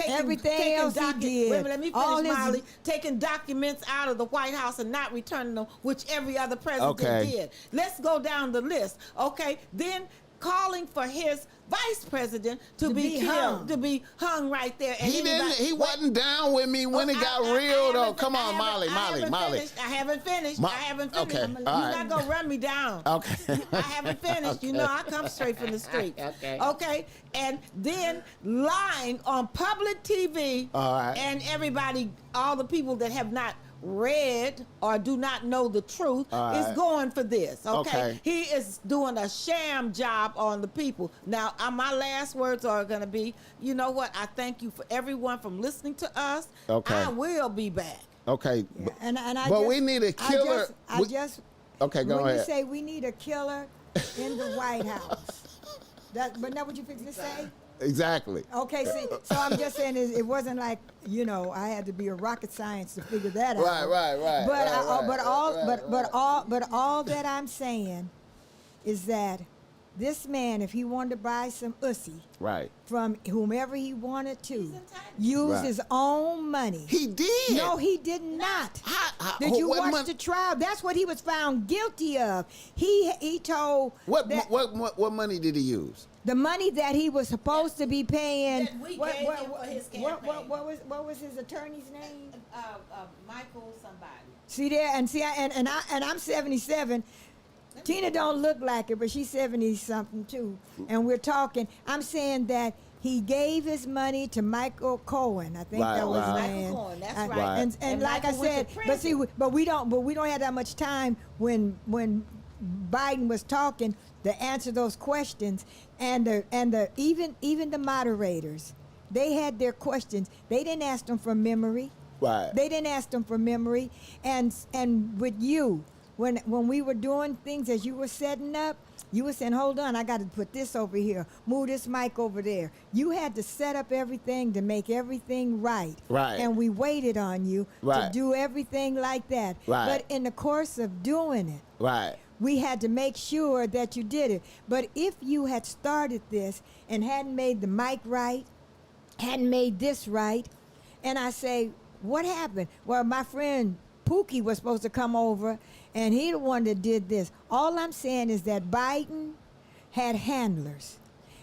Everything else he did. Wait a minute, let me All finish, his- Molly. Taking documents out of the White House and not returning them, which every other president Okay. did. Let's go down the list. Okay, then calling for his vice president to be be killed, hung. to be hung right there. And He didn't. anybody- He wasn't down with me when it got real, though. Come on, Molly. I haven't finished. Ma- I haven't finished. okay, You're all not right. gonna run me down. Okay. I haven't finished. You know, I come straight from the street. Okay. Okay. And then lying on public TV. All right. And everybody, all the people that have not read or do not know the truth All is right. going for this. Okay? Okay. He is doing a sham job on the people. Now, my last words are going to be, you know what? I thank you for everyone from listening to us. Okay. I will be back. Okay. And I But just- we need a killer. I just Okay, go when you ahead. say we need a killer in the White House, but not what you fixing to say. Exactly. Okay, see, so I'm just saying it wasn't like I had to be a rocket science to figure that out. Right. But all that I'm saying is that this man, if he wanted to buy some ussy Right. from whomever he wanted to, entitled. use Right. his own money. He did. No, he did not. Did you what watch mon- the trial? That's what he was found guilty of. He told that What money did he use? the money that he was supposed to be paying. That we gave him for his campaign. What was his attorney's name? Michael somebody. See there, and I'm 77. Tina don't look like it, but she's 70 something too. And we're talking. I'm saying that he gave his money to Michael Cohen. I think Right, that was right. his name. Michael Cohen, that's Uh, right. And And like I Michael went said, to but see, prison. we don't have that much time when Biden was talking to answer those questions, and even the moderators, they had their questions. They didn't ask them from memory. Right. They didn't ask them from memory. And with you, when we were doing things as you were setting up, you were saying, hold on, I got to put this over here, move this mic over there. You had to set up everything to make everything right. Right. And we waited on you to Right. do everything like that. Right. But in the course of doing it, Right. we had to make sure that you did it. But if you had started this and hadn't made the mic right, hadn't made this right, and I say, what happened? Well, my friend Pookie was supposed to come over, and he the one that did this. All I'm saying is that Biden had handlers,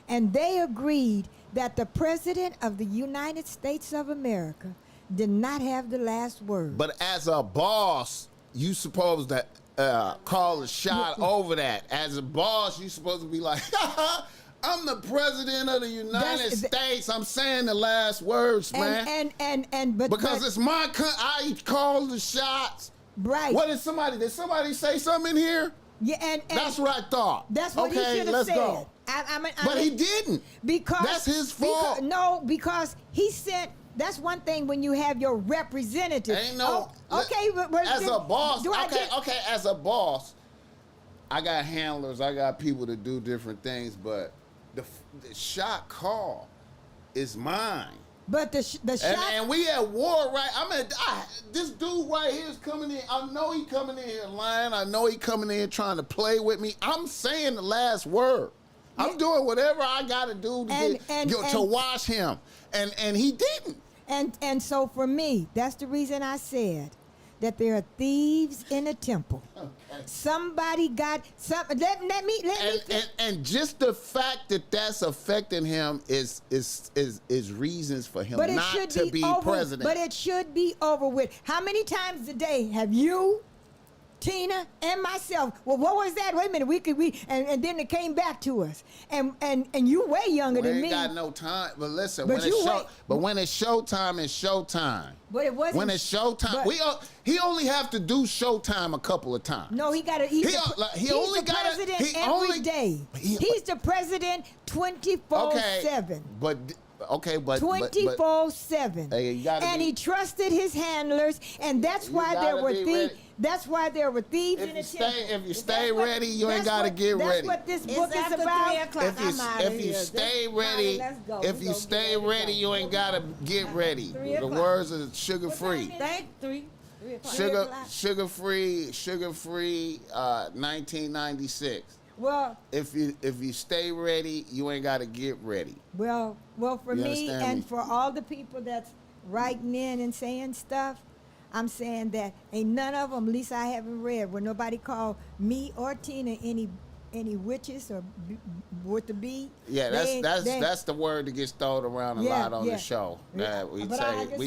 and they agreed that the President of the United States of America did not have the last word. But as a boss, you supposed to call a shot over that. As a boss, you supposed to be like, I'm the president of the United That's- States. I'm saying the last words, man. But Because it's my country. I call the shots. right. What did somebody say something in here? Yeah, and That's what I thought. that's what he okay, should have let's said. go. But he didn't. Because That's his fault. because he sent. That's one thing when you have your representative. Ain't no. Okay, but as a boss, do I get- okay, as a boss, I got handlers, I got people to do different things, but the shot call is mine. But the shot. And we at war, right? This dude right here is coming in. I know he coming in here lying. I know he coming in here trying to play with me. I'm saying the last word. I'm doing whatever I got to do to wash him, and he didn't. And so for me, that's the reason I said that there are thieves in the temple. Okay. Somebody got some. Let me. And just the fact that that's affecting him is reasons for him But it not should to be over, president. But it should be over with. How many times a day have you, Tina, and myself? Well, what was that? Wait a minute. And then it came back to us. And you way younger we than ain't me. got no time. But listen, But when it's showtime, it's showtime. But it wasn't. When it's showtime, but- he only have to do showtime a couple of times. No, he got to. He's only the gotta- president he every only- day. he- He's the president 24/7. But 24/7. Hey, you gotta and be- he trusted his handlers, and that's You why there gotta were be thieves. ready. That's why there were thieves If in you the temple. if you stay ready, you ain't gotta get ready. That's what this book It's is after about. 3 o'clock. If you stay ready, if you stay ready, you ain't gotta get ready. 3 The o'clock. words are sugar free. Thank 3 o'clock. Sugar free. 1996. Well, If you stay ready, you ain't gotta get ready. for You me understand and me? for all the people that's writing in and saying stuff, I'm saying that ain't none of them, at least I haven't read, where nobody called me or Tina any witches or with the B. Yeah, that's the word that gets thrown around a lot on the show. We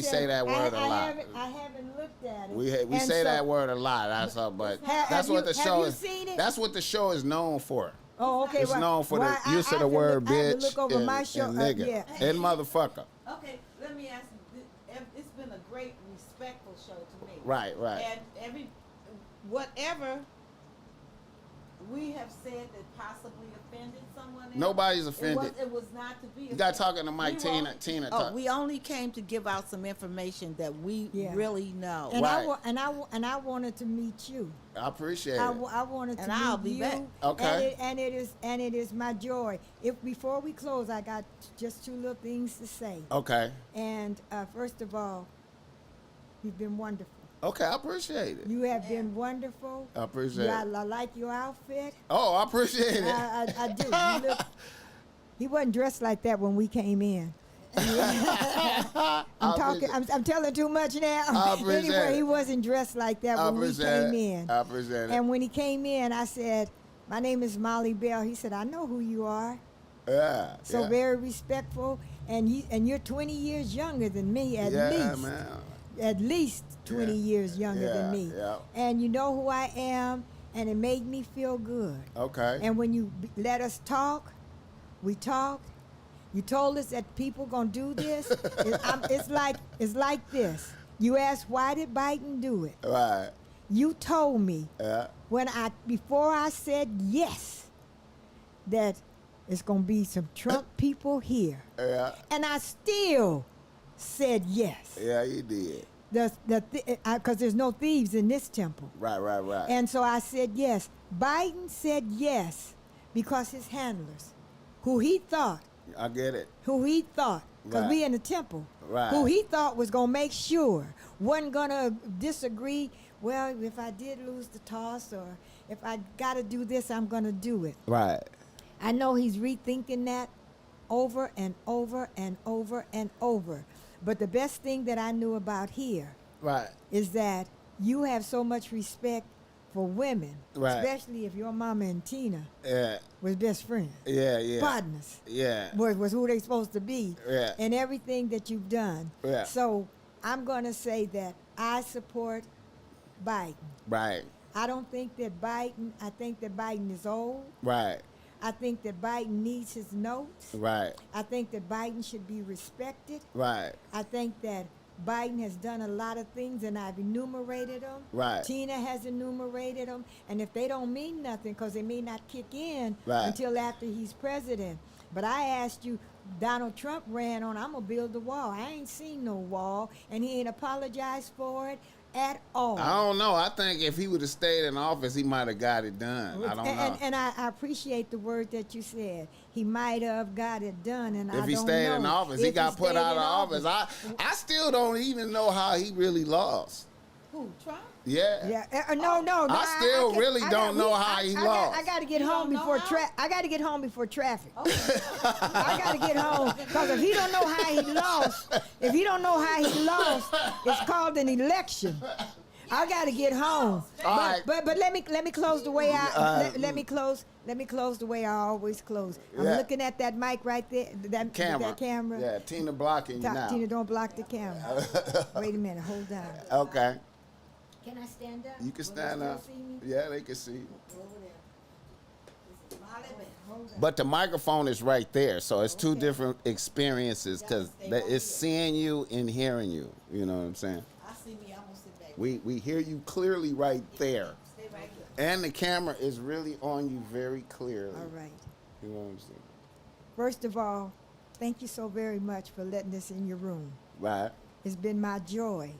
say that word a lot. I haven't looked at it. We say that word a lot. That's all, but that's what the show is. Seen it? That's what the show is known for. Oh, okay. It's known for the use of the word bitch look over my show, and nigga yeah. and motherfucker. Okay, let me ask you. It's been a great, respectful show to me. Right. And whatever we have said that possibly offended someone else. Nobody's offended. It was not to be. You got talking to Mike. We were- Tina. Oh, we only came to give out some information that we Yeah. really know. And Right. I wanted to meet you. I appreciate it. I wanted to And meet I'll be you. back. Okay. And it is my joy. If before we close, I got just two little things to say. Okay. And first of all, you've been wonderful. Okay, I appreciate it. You have been wonderful. I appreciate I it. like your outfit. Oh, I appreciate it. I do. You look, he wasn't dressed like that when we came in. I'm telling too much now. I appreciate Anyway, it. he wasn't dressed like that I when we appreciate came it. in. I appreciate it. And when he came in, I said, "My name is Mollie Bell." He said, "I know who you are." Yeah. So yeah. very respectful, and you're 20 years younger than me at least. Man. At least 20 Yeah. years younger than me. Yeah. And you know who I am, and it made me feel good. Okay. And when you let us talk, we talked. You told us that people gonna do this. It's like this. You asked, why did Biden do it? Right. You told me Yeah. before I said yes, that it's gonna be some Trump people here, Yeah. and I still said yes. Yeah, you did. Because there's no thieves in this temple. Right. And so I said yes. Biden said yes because his handlers, who he thought, because Right. we in the temple, Right. who he thought was going to make sure, wasn't going to disagree, well, if I did lose the toss or if I got to do this, I'm going to do it. Right. I know he's rethinking that over and over and over and over. But the best thing that I knew about here Right. is that you have so much respect for women, Right. especially if your mama and Tina Yeah. was best friends, Yeah. partners, Yeah. was who they supposed to be, Yeah. and everything that you've done. Yeah. So I'm going to say that I support Biden. Right. I think that Biden is old. Right. I think that Biden needs his notes. Right. I think that Biden should be respected. Right. I think that Biden has done a lot of things, and I've enumerated them. Right. Tina has enumerated them. And if they don't mean nothing, because they may not kick in Right. until after he's president. But I asked you, Donald Trump ran on, I'm going to build the wall. I ain't seen no wall, and he ain't apologized for it at all. I don't know. I think if he would have stayed in office, he might have got it done. I don't know. And I appreciate the word that you said. He might have got it done, and I If don't he stayed know. in office, he If got put stayed out in of office. I still don't even know how he really lost. Who, Trump? Yeah. Yeah, no. I still can't- really I don't know got- how he I lost. got to get You home don't know before how? I got to get home before traffic. Okay. I got to get home because if he don't know how he lost, it's called an election. I got to get home. All right. But let me close the way let me close the way I always close. I'm Yeah. looking at that mic right there. That camera. Yeah, Tina blocking you now. Tina, don't block the camera. Wait a minute, hold on. Okay. Can I stand up? You can Will they stand still up. see me? Yeah, they can see you. Over there. This is Mollie Bell. Hold on. But the microphone is right there, so it's two Okay. different experiences because Stay over it's here. seeing you and hearing you. You know what I'm saying? I see me. I'm gonna sit back. We hear you clearly right there, Stay right here. and the camera is really on you very clearly. All right. You know what I'm saying? First of all, thank you so very much for letting us in your room. Right. It's been my joy.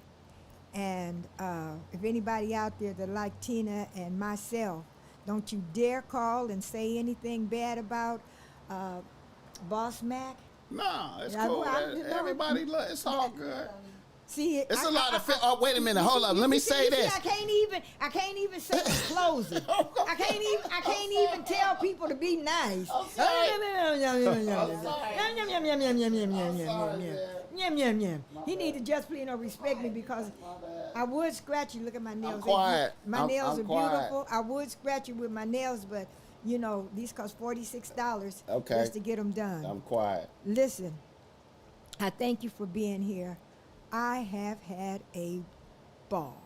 And if anybody out there that like Tina and myself, don't you dare call and say anything bad about BossMack. No, it's Yeah, cool. no, Everybody, it's all good. See, It's a lot of. Oh, wait a minute. Hold up. Let me say see, this. I can't even say the closing. I can't even tell people to be nice. He need to just respect me because I would scratch you. Look at my nails. I'm quiet. My nails I'm are quiet. beautiful. I would scratch you with my nails, but these cost $46 Okay. just to get them done. I'm quiet. Listen, I thank you for being here. I have had a ball.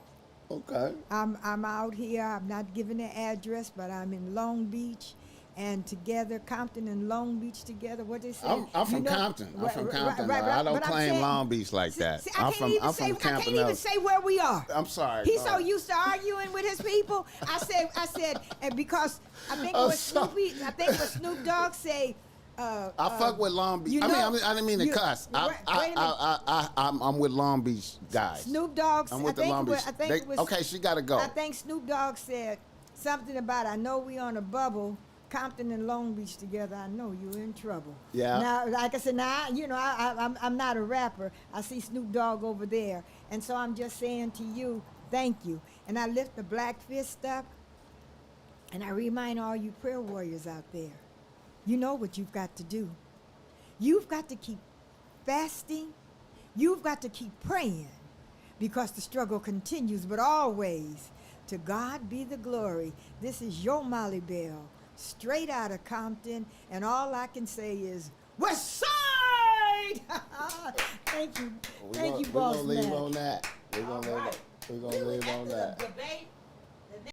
Okay. I'm out here. I'm not giving the address, but I'm in Long Beach, and together, Compton and Long Beach together. What they say? I'm from Compton. I'm from Compton. I don't but I'm claim saying- Long Beach like See, that. see, I I'm can't from even I'm say, from I can't Campton. even say where we are. I'm sorry. He's Go so ahead. used to arguing with his people. I said, and because I think I'm what sorry. Snoop Dogg say. I fuck with Long Beach. you I know- didn't mean to you- cuss. wait a minute. I'm with Long Beach guys. Snoop Dogg. I'm with I the think Long it was- Beach. I think They- it was- okay, she got to go. I think Snoop Dogg said something about, I know we on a bubble, Compton and Long Beach together. I know you're in trouble. Yeah. Now, like I said, I'm not a rapper. I see Snoop Dogg over there, and so I'm just saying to you, thank you. And I lift the black fist up, and I remind all you prayer warriors out there, you know what you've got to do. You've got to keep fasting. You've got to keep praying because the struggle continues, but always to God be the glory. This is your Mollie Bell, straight out of Compton, and all I can say is, West Side! Thank you. Thank you, We're Boss gonna leave Man. on that. We're All gonna right. leave on After that. the debate